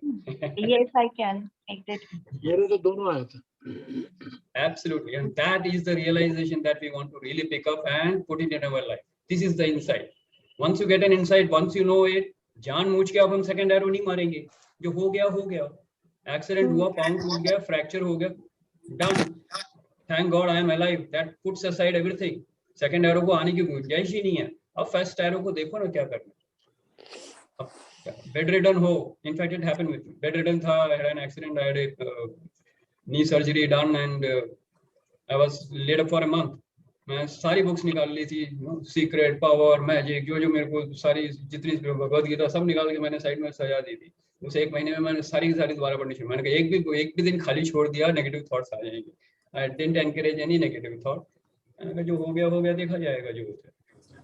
Yes, I can. Exactly. मेरे तो दोनों आए थे. Absolutely, and that is the realization that we want to really pick up and put it in our life. This is the insight. Once you get an insight, once you know it, जानबूझ के अब हम second arrow नहीं मारेंगे. जो हो गया. Accident हुआ, पाँव टूट गया, फ्रैक्चर हो गया, done. Thank God I am alive. That puts aside everything. Second arrow को आने की गुंजाइश ही नहीं है. अब फर्स्ट एरो को देखो ना क्या करना. बेड रिडन हो, in fact it happened with me. Bed ridden था, I had an accident, I had a knee surgery done and I was laid up for a month. मैं सारी बुक्स निकाल ली थी, सीक्रेट, पावर, मैजिक, जो मेरे को सारी जितनी भगवद गीता सब निकाल के मैंने साइड में सजा दी थी. उस एक महीने में मैंने सारी की सारी दोबारा पढ़नी शुरू. मैंने कहा एक भी दिन खाली छोड़ दिया, नेगेटिव थॉट्स आ जाएंगे. I didn't encourage any negative thought. मैंने कहा जो हो गया देखा जाएगा जो होता है,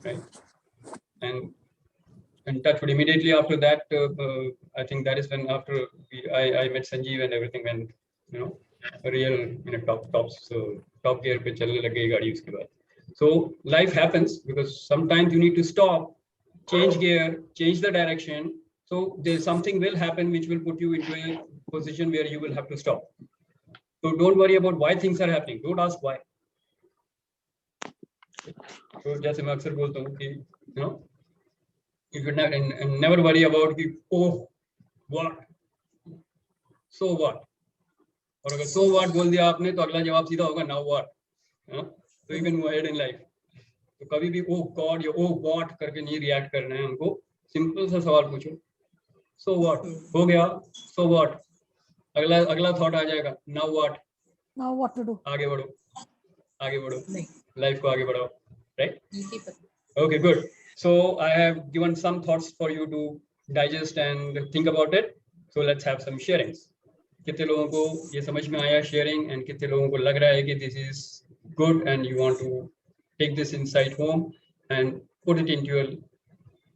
right? And touch wood. Immediately after that, I think that is when after I met Sanjeev and everything went, real top gear पे चलने लग गई गाड़ी उसके बाद. So life happens because sometimes you need to stop, change gear, change the direction. So there's something will happen which will put you into a position where you will have to stop. So don't worry about why things are happening. Don't ask why. So जैसे मैं अक्सर बोलता हूँ कि you should never worry about कि oh what, so what. और अगर so what बोल दिया आपने तो अगला जवाब सीधा होगा now what. So you can move ahead in life. तो कभी भी oh God या oh what करके नहीं रिएक्ट करना है हमको. सिंपल सा सवाल पूछो, so what हो गया, so what. अगला थॉट आ जाएगा, now what to do. आगे बढ़ो, लाइफ को आगे बढ़ाओ, right? Okay, good. So I have given some thoughts for you to digest and think about it. So let's have some sharings. कितने लोगों को ये समझ में आया sharing, and कितने लोगों को लग रहा है कि this is good and you want to take this insight home and put it into your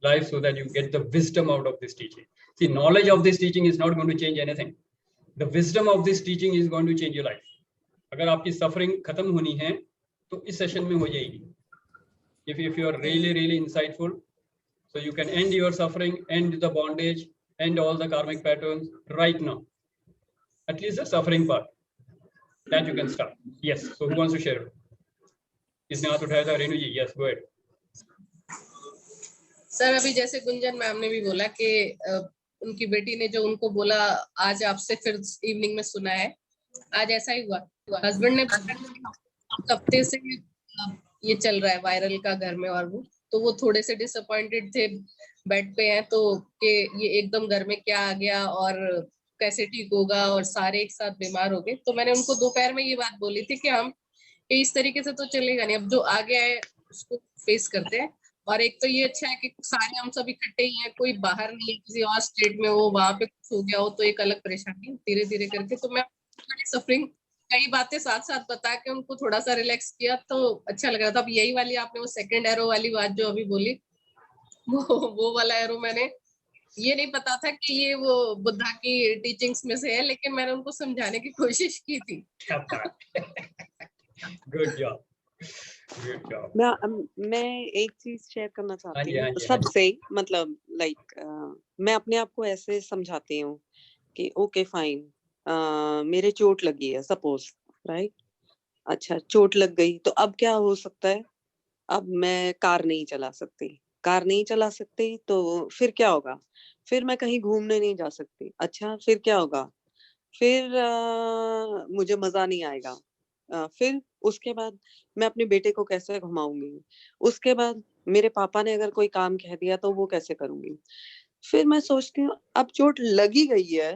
life so that you get the wisdom out of this teaching. See, knowledge of this teaching is not going to change anything. The wisdom of this teaching is going to change your life. अगर आपकी suffering खत्म होनी है तो इस session में हो जाएगी. If you are really insightful, so you can end your suffering, end the bondage, end all the karmic patterns right now. At least the suffering part that you can start. Yes. So who wants to share? किसने हाथ उठाया था? रेणु जी. Yes, go ahead. Sir अभी जैसे Gunjan ma'am ने भी बोला कि उनकी बेटी ने जो उनको बोला आज आपसे फिर इवनिंग में सुना है, आज ऐसा ही हुआ. हस्बैंड ने हफ्ते से ये चल रहा है वायरल का घर में, और तो वो थोड़े से डिसअपॉइंटेड थे, बेड पे हैं तो कि ये एकदम घर में क्या आ गया और कैसे ठीक होगा, और सारे एक साथ बीमार हो गए. तो मैंने उनको दोपहर में ये बात बोली थी कि हम इस तरीके से तो चलेगा नहीं, अब जो आ गया है उसको फेस करते हैं. और एक तो ये अच्छा है कि सारे हम सब इकट्ठे ही हैं, कोई बाहर नहीं है, किसी और स्टेट में हो, वहां पे कुछ हो गया हो तो एक अलग परेशानी. धीरे धीरे करके तो मैं सफरिंग कई बातें साथ साथ बता के उनको थोड़ा सा रिलैक्स किया तो अच्छा लग रहा था. अब यही वाली आपने वो सेकंड एरो वाली बात जो अभी बोली, वो वाला एरो मैंने ये नहीं पता था कि ये वो बुद्धा की टीचिंग्स में से है, लेकिन मैंने उनको समझाने की कोशिश की थी. Good job. मैं एक चीज शेयर करना चाहती हूँ सबसे. मतलब मैं अपने आप को ऐसे समझाती हूँ कि ओके फाइन, मेरे चोट लगी है सपोज, राइट. अच्छा, चोट लग गई तो अब क्या हो सकता है? अब मैं कार नहीं चला सकती तो फिर क्या होगा? फिर मैं कहीं घूमने नहीं जा सकती. अच्छा, फिर क्या होगा? फिर मुझे मजा नहीं आएगा. फिर उसके बाद मैं अपने बेटे को कैसे घुमाऊंगी? उसके बाद मेरे पापा ने अगर कोई काम कह दिया तो वो कैसे करूंगी? फिर मैं सोचती हूँ अब चोट लगी गई है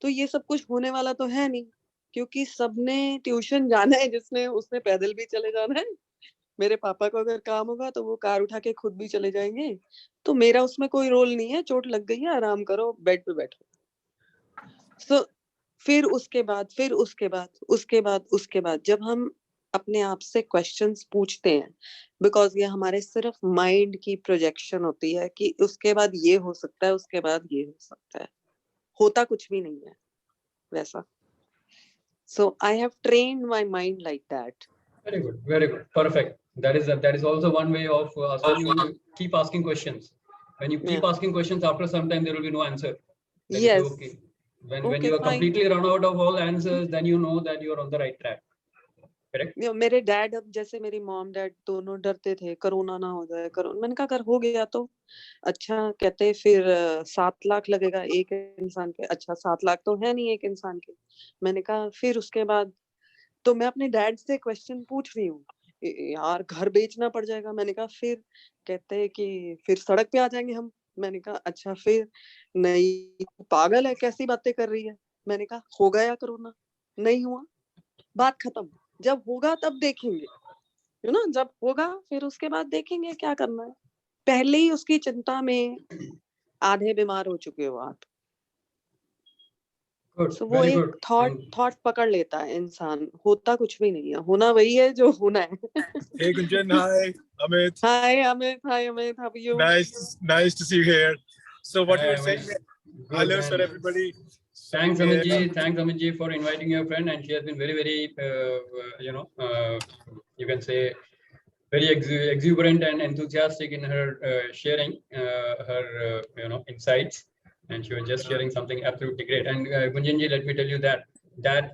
तो ये सब कुछ होने वाला तो है नहीं, क्योंकि सबने ट्यूशन जाना है, जिसने उसने पैदल भी चले जाना है. मेरे पापा को अगर काम होगा तो वो कार उठा के खुद भी चले जाएंगे, तो मेरा उसमें कोई रोल नहीं है. चोट लग गई है, आराम करो, बेड पे बैठो. सो फिर उसके बाद जब हम अपने आप से क्वेश्चंस पूछते हैं, बिकॉज ये हमारे सिर्फ माइंड की प्रोजेक्शन होती है कि उसके बाद ये हो सकता है, उसके बाद ये हो सकता है, होता कुछ भी नहीं है वैसा. So I have trained my mind like that. Very good, perfect. That is also one way of asking you to keep asking questions. When you keep Yeah. asking questions, after some time there will be no answer. Then Yes. it's okay. When Okay, you are fine. completely run out of all answers, then you know that you are on the right track. Correct? मेरे dad, अब जैसे मेरी mom dad दोनों डरते थे corona ना हो जाए, कोरोना. मैंने कहा अगर हो गया तो अच्छा, कहते फिर 7 लाख लगेगा एक इंसान के. अच्छा 7 लाख तो है नहीं एक इंसान के. मैंने कहा फिर उसके बाद, तो मैं अपने डैड से क्वेश्चन पूछ रही हूँ, यार घर बेचना पड़ जाएगा. मैंने कहा फिर, कहते कि फिर सड़क पे आ जाएंगे हम. मैंने कहा अच्छा फिर, नहीं पागल है, कैसी बातें कर रही है. मैंने कहा हो गया कोरोना, नहीं हुआ, बात खत्म. जब होगा तब देखेंगे, यू नो, जब होगा फिर उसके बाद देखेंगे क्या करना है. पहले ही उसकी चिंता में आधे बीमार हो चुके हो आप. Good. So वो Very एक good. थॉट पकड़ लेता है इंसान. होता कुछ भी नहीं है, होना वही है जो होना है. Hey Gunjan, hi Amit. Hi Amit, how are you? Nice to see you here. So what you were saying? Good, Hello, man. sir, everybody. Thanks, So, Amit ji, for inviting your friend, and she has been very, you can say, very exuberant and enthusiastic in her sharing her, insights, and she was just sharing something absolutely great. And Gunjan ji, let me tell you that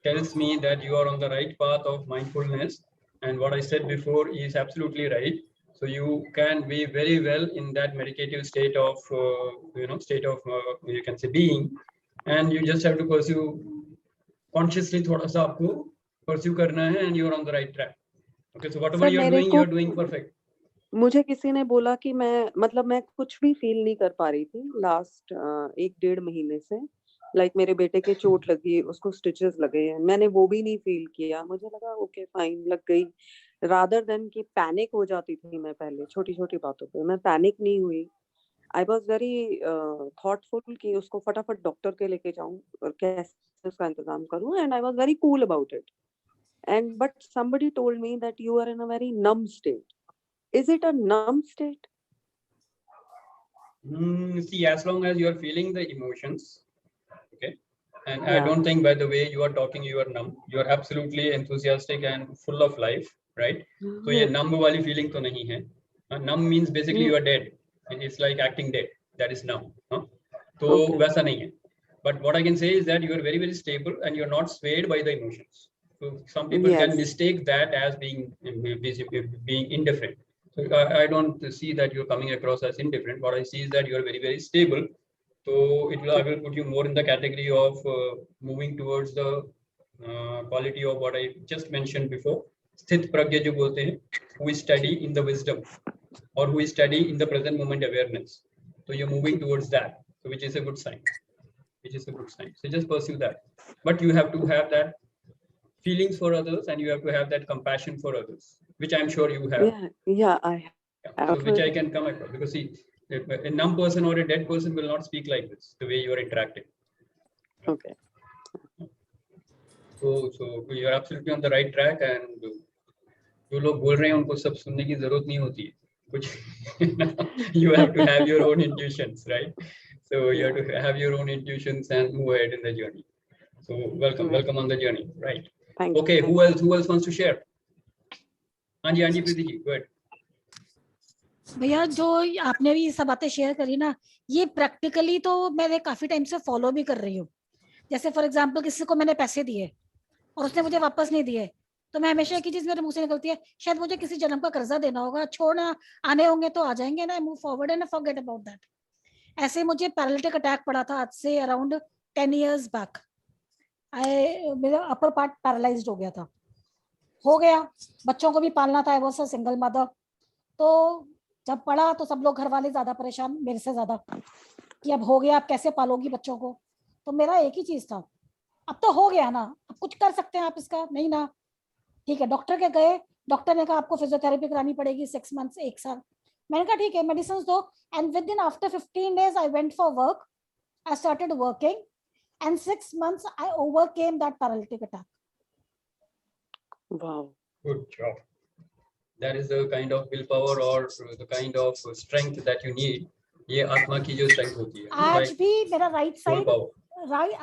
tells me that you are on the right path of mindfulness, and what I said before is absolutely right. So you can be very well in that meditative state of, you can say being, and you just have to pursue consciously. थोड़ा सा आपको pursue करना है, and you are on the right track. Okay, so whatever Sir, you are doing perfect. मुझे किसी ने बोला कि मैं कुछ भी फील नहीं कर पा रही थी लास्ट 1-1.5 महीने से. लाइक मेरे बेटे के चोट लगी, उसको स्टिचेस लगे हैं, मैंने वो भी नहीं फील किया. मुझे लगा ओके फाइन, लग गई. रादर देन कि पैनिक हो जाती थी मैं पहले छोटी छोटी बातों पे, मैं पैनिक नहीं हुई. आई वॉज वेरी थॉटफुल कि उसको फटाफट डॉक्टर के लेके जाऊं और कैसे उसका इंतजाम करूं. And I was very cool about it. And but somebody told me that you are in a very numb state. Is it a numb state? See, as long as you are feeling the emotions, okay, and I Yeah. don't think by the way you are talking you are numb. You are absolutely enthusiastic and full of life, right? So ये numb वाली feeling तो नहीं है. Numb means basically you are dead. It's like acting dead. That is numb. तो Okay. वैसा नहीं है. But what I can say is that you are very, very stable and you're not swayed by the emotions. So some people can Yes. mistake that as being indifferent. So I don't see that you're coming across as indifferent. What I see is that you are very, very stable. So I will put you more in the category of moving towards the quality of what I just mentioned before. Sthit pragya jo bolte hain, who is steady in the wisdom or who is steady in the present moment awareness. So you're moving towards that, so which is a good sign. So just pursue that. But you have to have that feelings for others and you have to have that compassion for others, which I'm sure you have. Yeah, I have. So which I can come across, because see, a numb person or a dead person will not speak like this, the way you are interacting. Okay. So you are absolutely on the right track, and जो लोग बोल रहे हैं उनको सब सुनने की जरूरत नहीं होती है कुछ. You have to have your own intuitions, right? So you have to have your own intuitions and move ahead in the journey. So welcome on the journey, right? Thank you. Okay, who else wants to share? Anji Preeti ji, go ahead. भैया जो आपने भी सब बातें share करी ना, ये practically तो मैं काफी टाइम से फॉलो भी कर रही हूँ. जैसे फॉर एग्जांपल किसी को मैंने पैसे दिए और उसने मुझे वापस नहीं दिए, तो मैं हमेशा एक ही चीज मेरे मुंह से निकलती है, शायद मुझे किसी जन्म का कर्जा देना होगा, छोड़ना आने होंगे तो आ जाएंगे ना, move forward and forget about that. ऐसे मुझे पैरालिटिक अटैक पड़ा था आज से अराउंड 10 years बैक. मेरा अपर पार्ट पैरालाइज्ड हो गया था. हो गया, बच्चों को भी पालना था, I was a single mother. तो जब पढ़ा तो सब लोग घर वाले ज्यादा परेशान मेरे से ज्यादा कि अब हो गया, अब कैसे पालोगी बच्चों को. तो मेरा एक ही चीज था, अब तो हो गया ना, अब कुछ कर सकते हैं आप इसका, नहीं ना, ठीक है. डॉक्टर के गए, डॉक्टर ने कहा आपको फिजियोथेरेपी करानी पड़ेगी 6 months, 1 साल. मैंने कहा ठीक है, मेडिसिन दो. And with in after 15 days I went for work, I started working. and 6 months I overcame that paralytic attack. Wow. Good job. That is the kind of willpower or the kind of strength that you need. ये आत्मा की जो strength होती है. आज भी मेरा right Full side, power.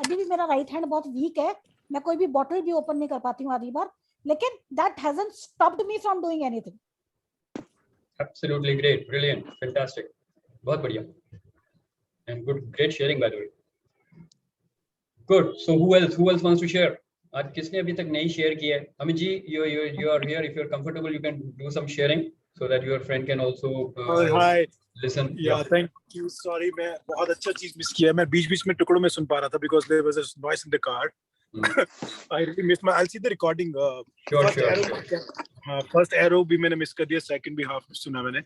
अभी भी मेरा right hand बहुत weak है. मैं कोई भी bottle भी open नहीं कर पाती हूँ आधी बार. लेकिन that hasn't stopped me from doing anything. Absolutely great, brilliant, fantastic. बहुत बढ़िया. And good, great sharing by the way. Good. So who else wants to share? आज किसने अभी तक नहीं share किया है? Amit ji, you are here. If you are comfortable, you can do some sharing so that your friend can also Hi. listen. Yeah, thank you. Sorry, मैं बहुत अच्छा चीज मिस किया. मैं बीच-बीच में टुकड़ों में सुन पा रहा था because there was a noise in the car. I really missed I'll see the recording. First arrow भी मैंने miss कर दिया. Second भी half सुना मैंने.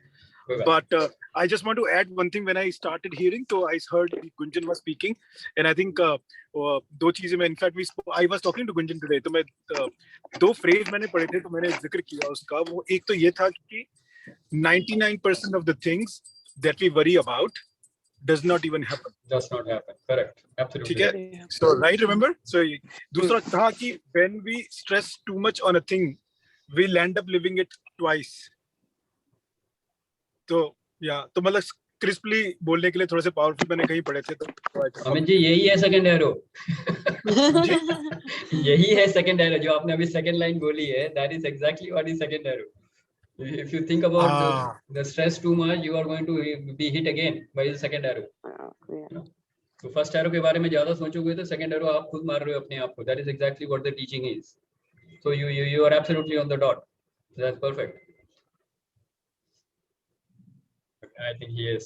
But I just want to add one thing. When I started hearing, so I heard Gunjan was speaking, and I think दो चीजें मैं, in fact, I was talking to Gunjan today. तो मैं दो phrase मैंने पढ़े थे, तो मैंने जिक्र किया उसका. वो एक तो ये था कि 99% of the things that we worry about does not even happen. Does not happen. Correct. Absolutely. ठीक है. So right, remember. So दूसरा था कि when we stress too much on a thing, we'll end up living it twice. तो तो मतलब crisply बोलने के लिए थोड़े से पावरफुल मैंने कहीं पढ़े थे. तो अमित जी यही है सेकंड एरो. यही है सेकंड एरो जो आपने अभी सेकंड लाइन बोली है. That is exactly what is second arrow. If you think about the stress too much, you are going to be hit again by the second arrow. तो first arrow के बारे में ज्यादा सोचोगे तो सेकंड एरो आप खुद मार रहे हो अपने आप को. That is exactly what the teaching is. So you are absolutely on the dot. That's perfect. I think he is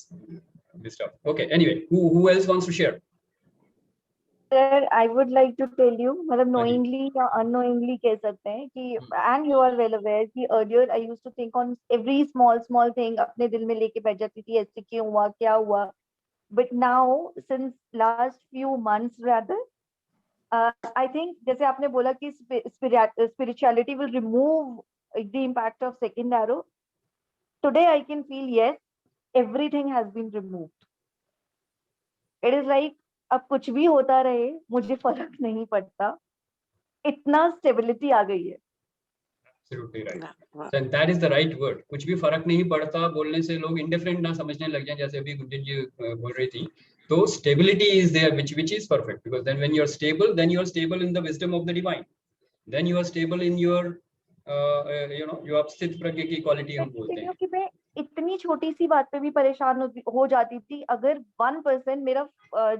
missed up. Okay. Anyway, who else wants to share? Sir, I would like to tell you, मतलब knowingly या unknowingly कह सकते हैं कि, and you are well aware कि earlier I used to think on every small thing, अपने दिल में लेके बैठ जाती थी, ऐसे क्यों हुआ, क्या हुआ. But now, since last few months rather, I think जैसे आपने बोला कि spirituality will remove the impact of second arrow. Today I can feel yes, everything has been removed. It is like अब कुछ भी होता रहे मुझे फर्क नहीं पड़ता. इतना स्टेबिलिटी आ गई है. Absolutely right. And that is the right word. कुछ भी फर्क नहीं पड़ता बोलने से लोग इंडिफरेंट ना समझने लग जाएं. जैसे अभी गुंजन जी बोल रही थी, तो stability is there, which is perfect, because then when you are stable, then you are stable in the wisdom of the divine. Then you are stable in your जो आप स्थित प्रज्ञ की क्वालिटी हम बोलते हैं. कि मैं इतनी छोटी सी बात पे भी परेशान हो जाती थी. अगर 1% मेरा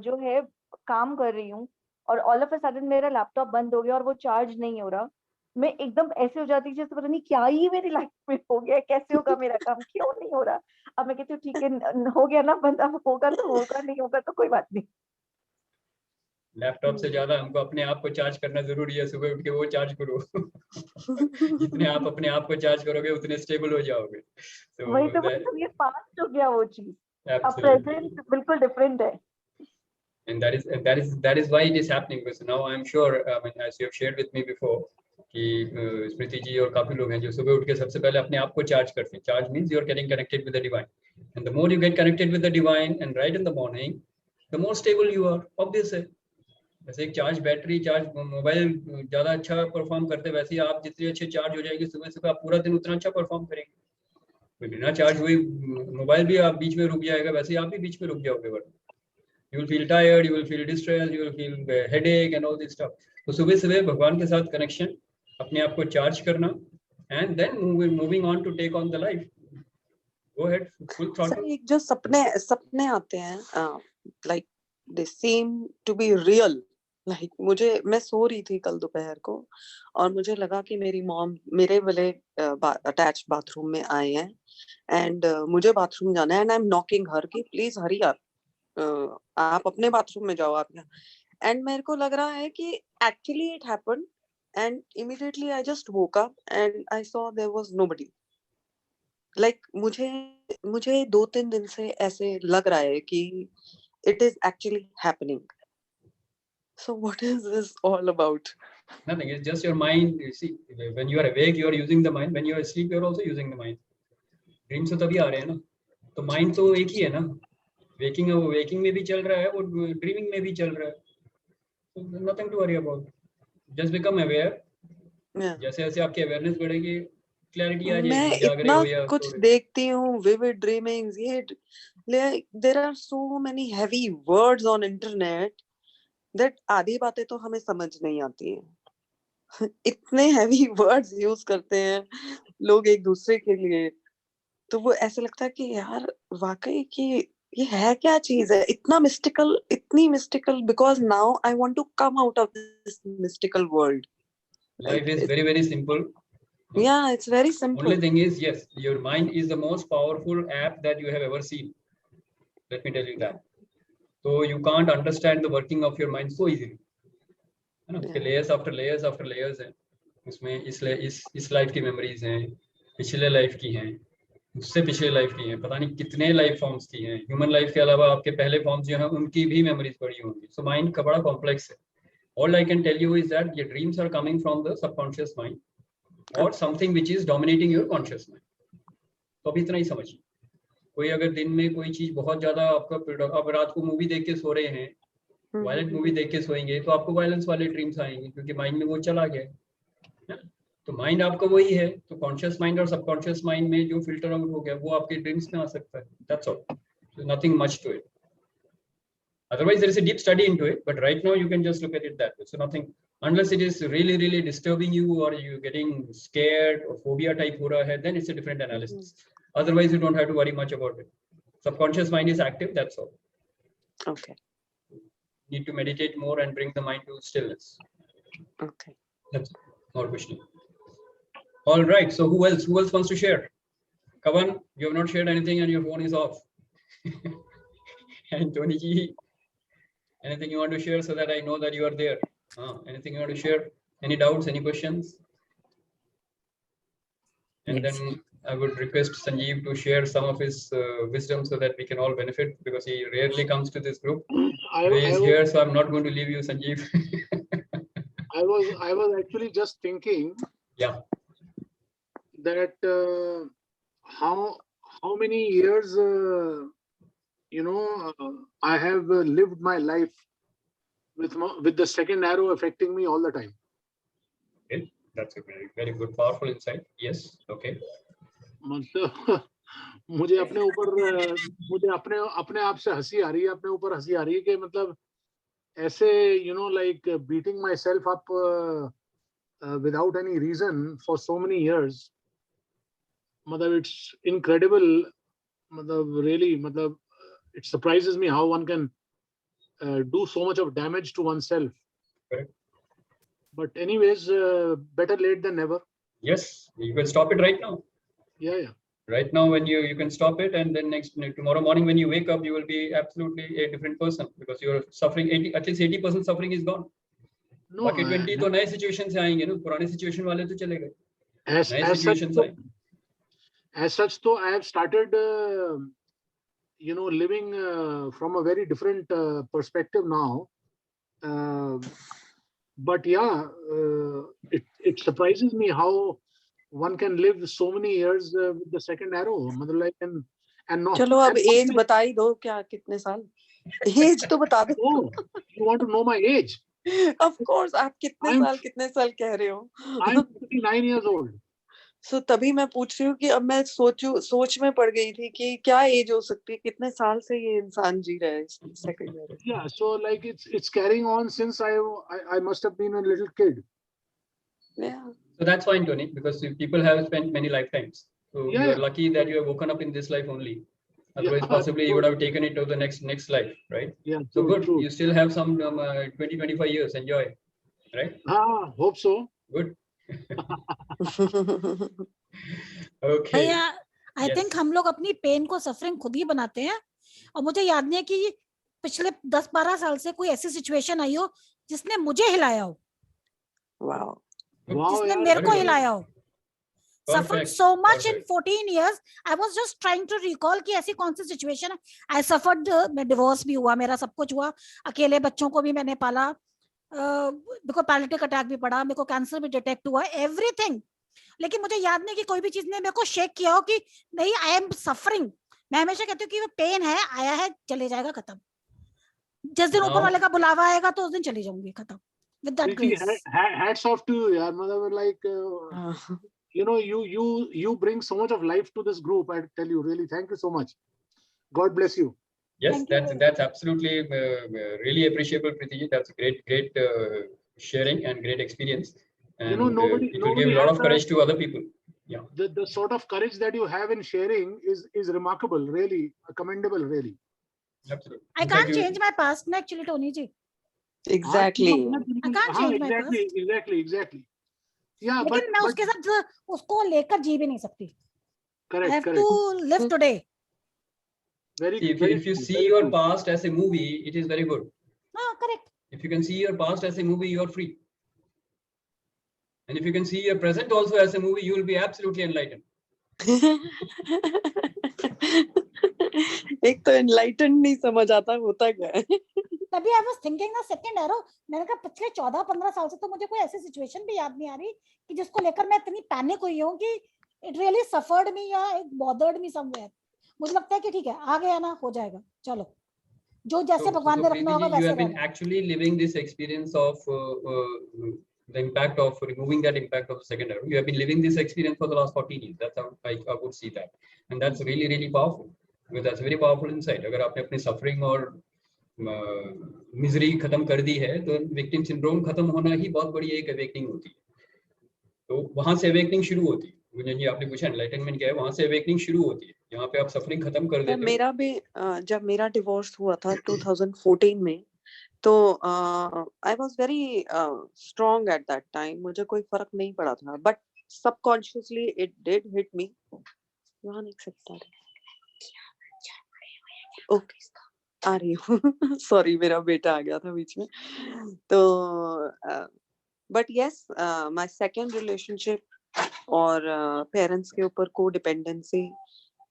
जो है काम कर रही हूँ और ऑल ऑफ अ सडन मेरा लैपटॉप बंद हो गया और वो चार्ज नहीं हो रहा, मैं एकदम ऐसे हो जाती जैसे पता नहीं क्या ही मेरी लाइफ में हो गया, कैसे होगा मेरा काम, क्यों नहीं हो रहा. अब मैं कहती हूँ ठीक है, हो गया ना बंद, अब होगा तो होगा, नहीं होगा तो कोई बात नहीं. लैपटॉप से ज्यादा हमको अपने आप को चार्ज करना जरूरी है. सुबह उठ के वो चार्ज करो. जितने आप अपने आप को चार्ज करोगे उतने स्टेबल हो जाओगे. वही तो मतलब ये फास्ट हो गया वो चीज. अब प्रेजेंट बिल्कुल डिफरेंट है. And that is why it is happening, because now I am sure, as you have shared with me before, कि स्मृति जी और काफी लोग हैं जो सुबह उठ के सबसे पहले अपने आप को चार्ज करते हैं. Charge means you are getting connected with the divine, and the more you get connected with the divine and right in the morning, the more stable you are. Obvious है. वैसे एक चार्ज बैटरी, चार्ज मोबाइल ज्यादा अच्छा perform करते, वैसे ही आप जितने अच्छे चार्ज हो जाएंगे सुबह आप पूरा दिन उतना अच्छा परफॉर्म करेंगे. बिना चार्ज हुए मोबाइल भी आप बीच में रुक जाएगा, वैसे आप भी बीच में रुक जाओगे. You will feel tired, you will feel distressed, you will feel headache and all this stuff. तो सुबह भगवान के साथ कनेक्शन, अपने आप को चार्ज करना, and then moving on to take on the life. Go ahead, full throttle. एक जो सपने आते हैं, like they seem to be real. Like मैं सो रही थी कल दोपहर को और मुझे लगा कि मेरी मॉम मेरे वाले अटैच बाथरूम में आए हैं, and मुझे बाथरूम जाना है, and I'm knocking her कि please hurry up. आप अपने बाथरूम में जाओ आप यहाँ. एंड मेरे को लग रहा है कि actually it happened, and immediately I just woke up and I saw there was nobody. Like मुझे 2-3 दिन से ऐसे लग रहा है कि it is actually happening. So what is this all about? Nothing. It's just your mind. You see, when you are awake, you are using the mind. When you are asleep, you are also using the mind. Dreams तो तभी आ रहे हैं ना. तो mind तो एक ही है ना. वेकिंग में भी चल रहा है और ड्रीमिंग में भी चल रहा है. So there's nothing to worry about. Just become aware. Yeah. जैसे जैसे आपकी awareness बढ़ेगी, clarity आ मैं जाएगी, जाग रहे इतना हो या कुछ सो रहे देखती हूँ, vivid dreamings, ये like there are so many heavy words on internet that आधी बातें तो हमें समझ नहीं आती हैं। इतने heavy words use करते हैं लोग एक दूसरे के लिए, तो वो ऐसे लगता है कि यार वाकई कि ये है क्या चीज है, इतना mystical, इतनी mystical, because now I want to come out of this mystical world. Life is very, very simple. Yeah, it's very simple. Only thing is, yes, your mind is the most powerful app that you have ever seen. Let me tell you that. So you can't understand the working of your mind so easily. है ना, उसके layers after layers after layers हैं. उसमें इस life की memories हैं, पिछले life की हैं, उससे पिछले लाइफ की हैं, पता नहीं कितने लाइफ फॉर्म्स की हैं. ह्यूमन लाइफ के अलावा आपके पहले फॉर्म्स जो हैं उनकी भी मेमोरीज पड़ी होंगी. सो माइंड का बड़ा कॉम्प्लेक्स है. All I can tell you is that your dreams are coming from the subconscious mind or something which is dominating your conscious mind. तो अभी इतना ही समझिए. कोई अगर दिन में कोई चीज बहुत ज्यादा आपका, अब रात को मूवी देख के सो रहे हैं, वायलेंट मूवी देख के सोएंगे तो आपको वायलेंस वाले ड्रीम्स आएंगे क्योंकि माइंड में वो चला गया. तो माइंड आपका वही है, तो कॉन्शियस माइंड और सबकॉन्शियस माइंड में जो फिल्टर आउट हो गया वो आपके ड्रीम्स में आ सकता है. That's all. Nothing much to it. Otherwise, there is a deep study into it, but right now you can just look at it that way. So nothing, unless it is really, really disturbing you or you getting scared or phobia type ho raha hai, then it's a different analysis. Otherwise, you don't have to worry much about it. Subconscious mind is active, that's all. Okay. Need to meditate more and bring the mind to stillness. Okay. That's more questioning. All right, so who else wants to share? Kavan, you have not shared anything and your phone is off. And Tony ji, anything you want to share so that I know that you are there? Anything you want to share? Any doubts, any questions? And then I would request Sanjeev to share some of his wisdom so that we can all benefit, because he rarely comes to this group. He is here, so I'm not going to leave you, Sanjeev. I was actually just thinking. Yeah. That how many years I have lived my life with the second arrow affecting me all the time. Okay, that's a very, very good, powerful insight. Yes, okay. मतलब मुझे अपने आप से हंसी आ रही है, अपने ऊपर हंसी आ रही है कि मतलब ऐसे like beating myself up without any reason for so many years. मतलब it's incredible. मतलब really, मतलब it surprises me how one can do so much of damage to oneself. Correct. But anyways, better late than never. Yes, you can stop it right now. Yeah. Right now, when you can stop it, and then tomorrow morning when you wake up, you will be absolutely a different person, because your suffering, at least 80% suffering is gone. No, बाकी 20 तो नए situation से आएंगे ना, पुराने situation वाले तो चले गए. नए सिचुएशन से. As such, though, I have started living from a very different perspective now. But yeah, it surprises me how one can live so many years with the second arrow. Like, and not. चलो अब as बता ही दो, क्या कितने साल? As तो बता दो. Oh, you want to know my age? Of course, आप कितने साल कह रहे हो? I'm 59 years old. So तभी मैं पूछ रही हूँ कि अब मैं सोच में पड़ गई थी कि क्या एज हो सकती है, कितने साल से ये इंसान जी रहा है second year. Yeah, so like it's carrying on since I must have been a little kid. Yeah. So that's fine, Tony, because people have spent many lifetimes. So Yeah. you are lucky that you have woken up in this life only. Otherwise, possibly you would have taken it to the next life, right? Yeah. So good. True. You still have some 20-25 years. Enjoy, right? Hope so. Good. Okay. भैया, I Yes. think हम लोग अपनी pen को, suffering खुद ही बनाते हैं. और मुझे याद नहीं है कि पिछले 10-12 साल से कोई ऐसी सिचुएशन आई हो जिसने मुझे हिलाया हो. Wow. जिसने यार, मेरे को very good. हिलाया हो. Suffered Perfect. so much in Perfect. 14 years. I was just trying to recall कि ऐसी कौन सी सिचुएशन है. I suffered, मैं डिवोर्स भी हुआ, मेरा सब कुछ हुआ, अकेले बच्चों को भी मैंने पाला, मेरे को पैरालिटिक अटैक भी पड़ा, मेरे को कैंसर भी डिटेक्ट हुआ, एवरीथिंग. लेकिन मुझे याद नहीं कि कोई भी चीज ने मेरे को शेक किया हो कि नहीं, आई एम सफरिंग. मैं हमेशा कहती हूँ कि वो पेन है, आया है, चले जाएगा, खत्म. जिस दिन ऊपर Now- वाले का बुलावा आएगा तो उस दिन चली जाऊंगी, खत्म, with that Preeti, grace. hats off to you, yaar. Matlab, like, you know, you bring so much of life to this group. I tell you, really, thank you so much. God bless you. Yes, Thank you. that's absolutely really appreciable, Preeti. That's great sharing and great experience. And You know, nobody- it will give a nobody lot has of courage to other people. Yeah. The sort of courage that you have in sharing is remarkable, really commendable, really. Absolutely. I In fact, can't change my past, na, actually, Tony ji. Exactly. I can't change my past. Exactly. Yeah, but लेकिन मैं उसके साथ उसको लेकर जी भी नहीं सकती. I correct, have correct. to live today. Very, See, very if you true, see very your true. past as a movie, it is very good. Correct. If you can see your past as a movie, you are free. And if you can see your present also as a movie, you will be absolutely enlightened. एक तो enlightened नहीं समझ आता होता क्या है. तभी I was thinking ना second arrow, मैंने कहा पिछले 14-15 साल से तो मुझे कोई ऐसी सिचुएशन भी याद नहीं आ रही कि जिसको लेकर मैं इतनी पैनिक हुई हूँ कि it really suffered me या it bothered me somewhere. मुझे लगता है कि ठीक है, आ गया ना, हो जाएगा, चलो जो जैसे भगवान ने रखना होगा Preeti ji, you वैसे have been रहना. actually living this experience of the impact of removing that impact of the second arrow. You have been living this experience for the last 14 years. That's how I would see that. And that's really powerful. Because that's very powerful insight. अगर आपने अपनी suffering और misery खत्म कर दी है तो victim syndrome खत्म होना ही बहुत बड़ी एक अवेकनिंग होती है. तो वहां से अवेकनिंग शुरू होती है. गुंजन जी, आपने पूछा एनलाइटनमेंट क्या है, वहां से अवेकनिंग शुरू होती है. यहाँ पे आप सफरिंग खत्म कर देते हो. मेरा भी जब मेरा डिवोर्स हुआ था 2014 में, तो I was very strong at that time. मुझे कोई फर्क नहीं पड़ा था, but subconsciously it did hit me. यहाँ नहीं सकता. ओके, आ रही हूँ. सॉरी, मेरा बेटा आ गया था बीच में. तो but yes, my second relationship और पेरेंट्स के ऊपर को डिपेंडेंसी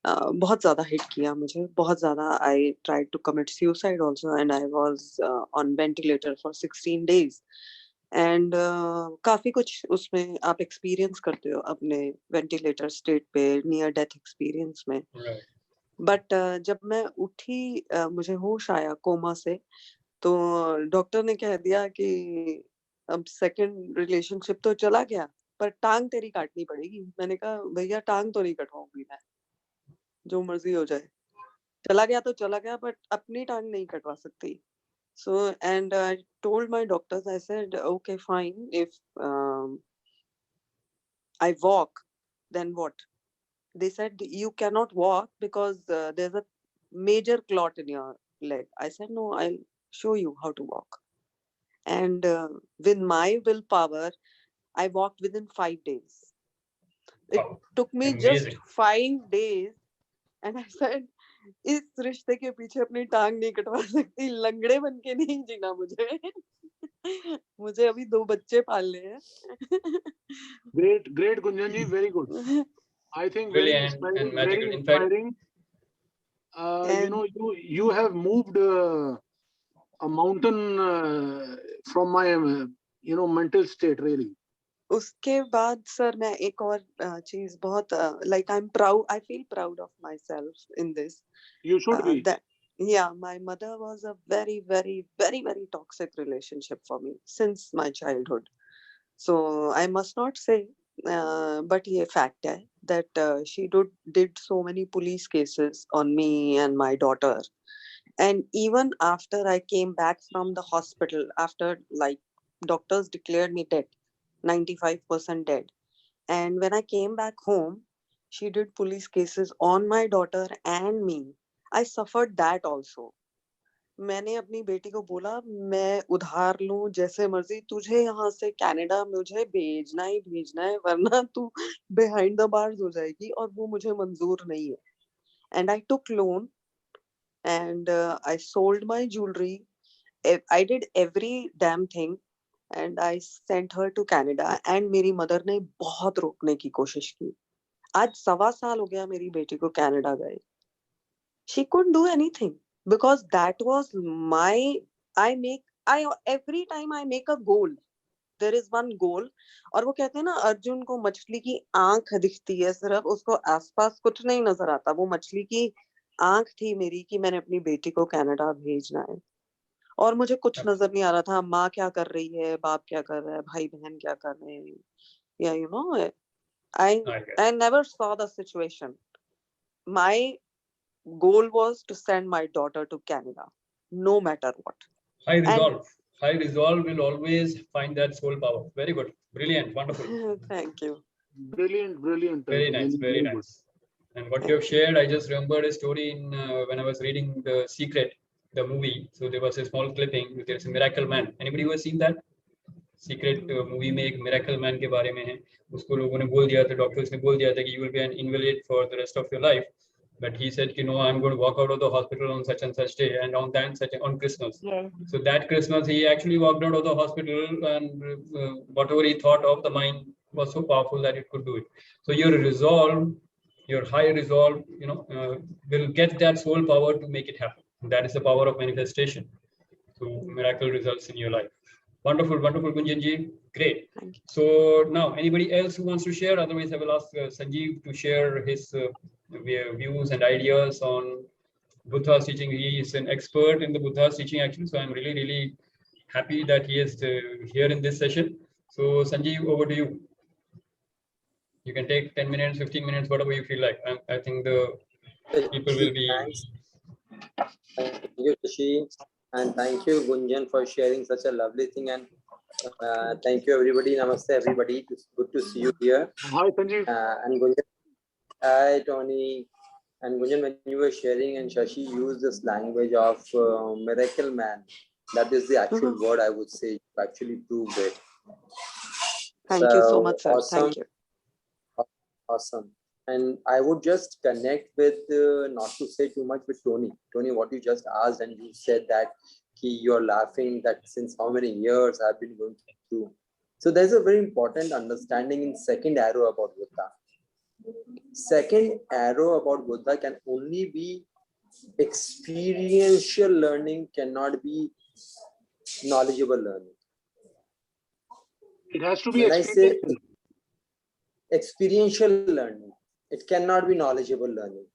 बहुत ज्यादा हिट किया मुझे, बहुत ज्यादा. I tried to commit suicide also and I was on ventilator for 16 days. And काफी कुछ उसमें आप एक्सपीरियंस करते हो अपने वेंटिलेटर स्टेट पे, नियर डेथ एक्सपीरियंस में. बट जब मैं उठी, मुझे होश आया कोमा से, तो डॉक्टर ने कह दिया कि अब सेकंड रिलेशनशिप तो चला गया, पर टांग तेरी काटनी पड़ेगी. मैंने कहा भैया टांग तो नहीं कटवाऊंगी मैं, जो मर्जी हो जाए. चला गया तो चला गया, बट अपनी टांग नहीं कटवा सकती. So, and I told my doctors, I said, okay, fine. If I walk, then what? They said, you cannot walk because there's a major clot in your leg. I said, no, I'll show you how to walk. And with my willpower, I walked within 5 days. It took me Amazing. just 5 days. And I said, इस रिश्ते के पीछे अपनी टांग नहीं कटवा सकती, लंगड़े बन के नहीं जीना मुझे. मुझे अभी 2 बच्चे पालने हैं. Great, Gunjan ji, very good. I think very Brilliant inspiring, and magical. very In fact, inspiring. You know, you have moved a mountain from my you know, mental state, really. उसके बाद सर मैं एक और चीज बहुत like I'm proud, I feel proud of myself in this. You should be. That yeah, my mother was a very toxic relationship for me since my childhood. So I must not say, but ये fact है that she did so many police cases on me and my daughter. And even after I came back from the hospital, after like doctors declared me dead, 95% dead. And when I came back home, she did police cases on my daughter and me. I suffered that also. मैंने अपनी बेटी को बोला मैं उधार लूं जैसे मर्जी, तुझे यहाँ से कनाडा मुझे भेजना ही भेजना है, वरना तू behind the bars हो जाएगी, और वो मुझे मंजूर नहीं है. And I took loan and I sold my jewelry. I did every damn thing. And I sent her to Canada. And मेरी मदर ने बहुत रोकने की कोशिश की. आज 1.25 साल हो गया मेरी बेटी को कनाडा गए. She couldn't do anything because that was my. Every time I make a goal, there is one goal. और वो कहते हैं ना, अर्जुन को मछली की आंख दिखती है सिर्फ, उसको आसपास कुछ नहीं नजर आता. वो मछली की आंख थी मेरी कि मैंने अपनी बेटी को कनाडा भेजना है. और मुझे कुछ नजर नहीं आ रहा था, माँ क्या कर रही है, बाप क्या कर रहा है, भाई बहन क्या कर रहे हैं, या you know I never saw the situation. My goal was to send my daughter to Canada, no matter what. High And resolve. High resolve will always find that soul power. Very good. Brilliant. Wonderful. thank you. Brilliant, brilliant. Very nice. Gunjan, Very good. nice. And what you have shared, I just remembered a story in when I was reading The Secret, the movie. So there was a small clipping. There's a miracle man. Anybody who has seen that? Secret movie में एक miracle man के बारे में है. उसको लोगों ने बोल दिया था, डॉक्टर्स ने बोल दिया था कि you will be N invalid for the rest of your life, but he said कि no, I'm going to walk out of the hospital on such and such day, and on that such on Christmas. So that Christmas he actually walked out of the hospital, and whatever he thought of, the mind was so powerful that it could do it. So your resolve, your high resolve, will get that soul power to make it happen. That is the power of manifestation. So miracle results in your life. Wonderful, wonderful, Gunjan ji. Great. So now, anybody else who wants to share? Otherwise, I will ask Sanjeev to share his views and ideas on Buddha's teaching. He is an expert in the Buddha's teaching, actually. So I'm really, really happy that he is here in this session. So Sanjeev, over to you. You can take 10 minutes, 15 minutes, whatever you feel like. I think the people will be. Thank you, Shashi. And thank you, Gunjan, for sharing such a lovely thing. And thank you, everybody. Namaste, everybody. It's good to see you here. Hi, Sanjeev. And Gunjan, hi, Tony. And Gunjan, when you were sharing, and Shashi used this language of miracle man, that is the actual word I would say. You actually proved it. Thank you so much, sir. Awesome. Thank you. Awesome. And I would just connect with, not to say too much, with Tony. Tony, what you just asked, and you said that you're laughing that since how many years I've been going through. So there's a very important understanding in second arrow about Buddha. Second arrow about Buddha can only be experiential learning, cannot be knowledgeable learning. It has to be When I say experiential learning, it cannot be knowledgeable learning.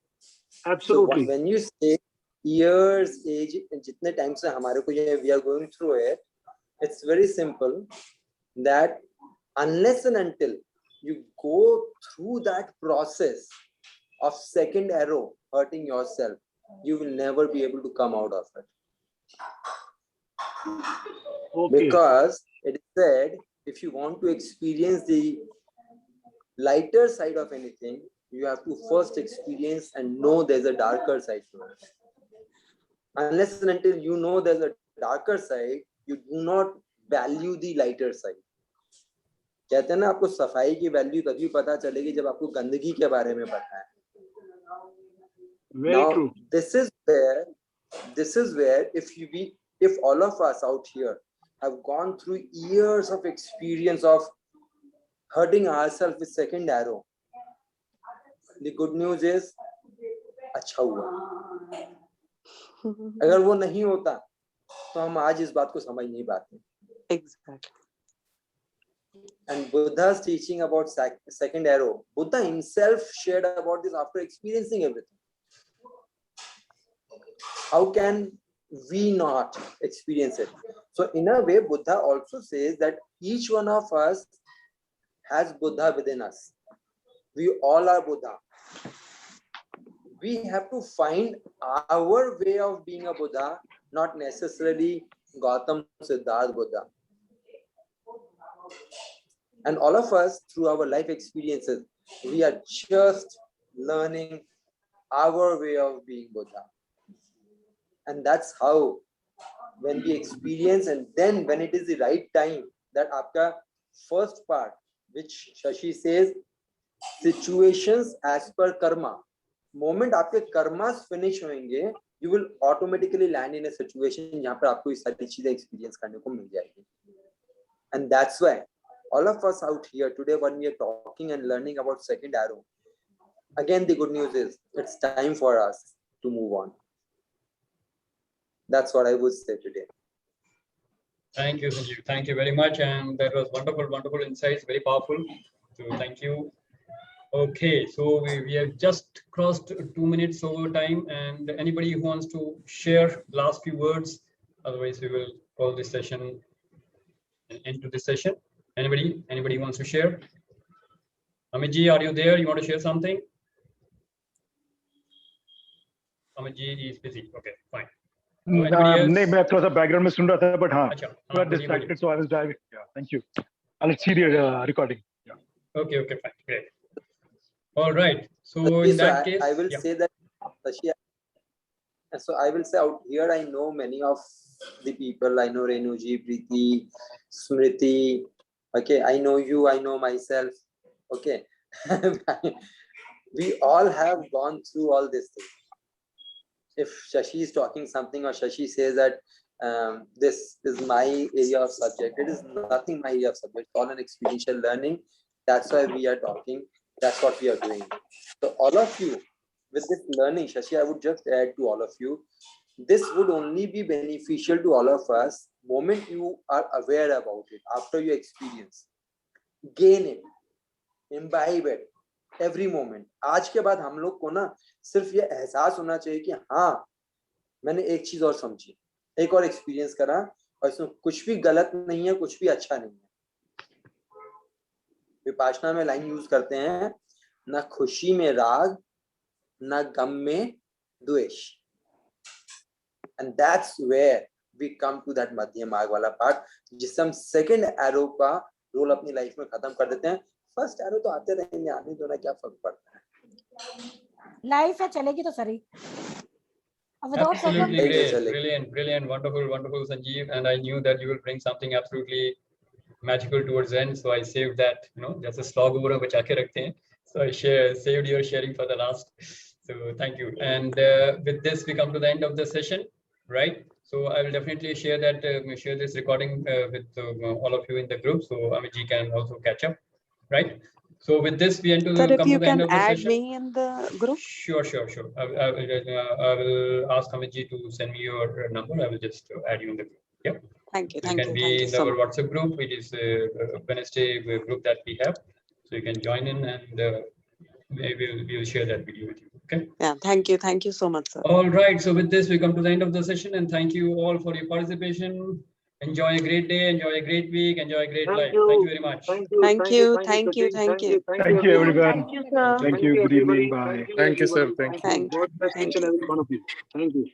Absolutely. So when you say years, age, jitne time se hamare ko ye, we are going through it, it's very simple that unless and until you go through that process of second arrow hurting yourself, you will never be able to come out of it. Okay. Because it is said, if you want to experience the lighter side of anything, you have to first experience and know there's a darker side to it. Unless and until you know there's a darker side, you do not value the lighter side. कहते हैं ना, आपको सफाई की value तभी पता चलेगी जब आपको गंदगी के बारे में पता है. Very Now, true. this is where if all of us out here have gone through years of experience of hurting ourselves with second arrow, the good news is, अच्छा हुआ. अगर वो नहीं होता तो हम आज इस बात को समझ नहीं पाते. Exactly. And Buddha's teaching about second arrow, Buddha himself shared about this after experiencing everything. How can we not experience it? So in a way, Buddha also says that each one of us has Buddha within us. We all are Buddha. We have to find our way of being a Buddha, not necessarily Gautam Siddharth Buddha. And all of us, through our life experiences, we are just learning our way of being Buddha. And that's how, when we experience, and then when it is the right time, that aapka first part, which Shashi says, situations as per karma. Moment aapke karmas finish होंगे, you will automatically land in a situation जहाँ पर आपको ये सारी चीजें experience करने को मिल जाएगी. And that's why all of us out here today, when we are talking and learning about second arrow, again the good news is it's time for us to move on. That's what I would say today. Thank you, Sanjeev. Thank you very much. And that was wonderful, wonderful insights, very powerful. So thank you. Okay, so we have just crossed 2 minutes over time, and anybody who wants to share last few words, Otherwise, we will call this session into this session. Anybody wants to share? Amit ji, are you there? You want to share something? Amit ji is busy. Okay, fine. Anybody else? नहीं, मैं थोड़ा सा background में सुन रहा था, but हाँ, अच्छा, I got बोलिए, distracted, so I was driving. Yeah, thank you. I'll see the recording. Yeah. Okay, fine, great. All right. So Okay, in that case, I will yeah. say that, Shashi, so I will say out here, I know many of the people. I know Renuji, Preeti, Smriti. Okay, I know you. I know myself. Okay, we all have gone through all this thing. If Shashi is talking something or Shashi says that this is my area of subject, it is nothing my area of subject. It's all an experiential learning. That's why we are talking. That's what we are doing. So all of you, with this learning, Shashi, I would just add to all of you, this would only be beneficial to all of us moment you are aware about it, after you experience. Gain it, imbibe it, every moment. आज के बाद हम लोग को ना सिर्फ ये एहसास होना चाहिए कि हाँ, मैंने एक चीज और समझी, एक और एक्सपीरियंस करा, और इसमें कुछ भी गलत नहीं है, कुछ भी अच्छा नहीं है. विपाशना में लाइन यूज करते हैं, ना खुशी में राग, ना गम में द्वेष. And that's where we come to that मध्य मार्ग वाला पार्ट, जिससे हम सेकंड एरो का रोल अपनी लाइफ में खत्म कर देते हैं. फर्स्ट एरो तो आते रहेंगे, आने दो ना, क्या फर्क पड़ता है. लाइफ है, चलेगी तो सही. Absolutely great, brilliant, wonderful, Sanjeev. And I knew that you will bring something absolutely magical towards the end, so I saved that. Just a slog over बचा के रखते हैं. So I saved your sharing for the last. So thank you. And with this, we come to the end of the session, right? So I will definitely share that, share this recording with all of you in the group, so Amit ji can also catch up, right? So with this, we come Sir, if to you the end can of the add session. me in the group. Sure. I will ask Amit ji to send me your number. I will just add you in the group. Yeah. Thank you. You can be in our WhatsApp group, which is Wednesday group that we have. So you can join in, and we will share that video with you. Okay. Yeah. Thank you so much, sir. All right. So with this, we come to the end of the session, and thank you all for your participation. Enjoy a great day. Enjoy a great week. Enjoy a great life. Thank you very much. Thank you, everyone. Thank you, sir. Thank you. Good evening. Bye. Thank you, sir. Thank you. God bless each and every one of you. Thank you.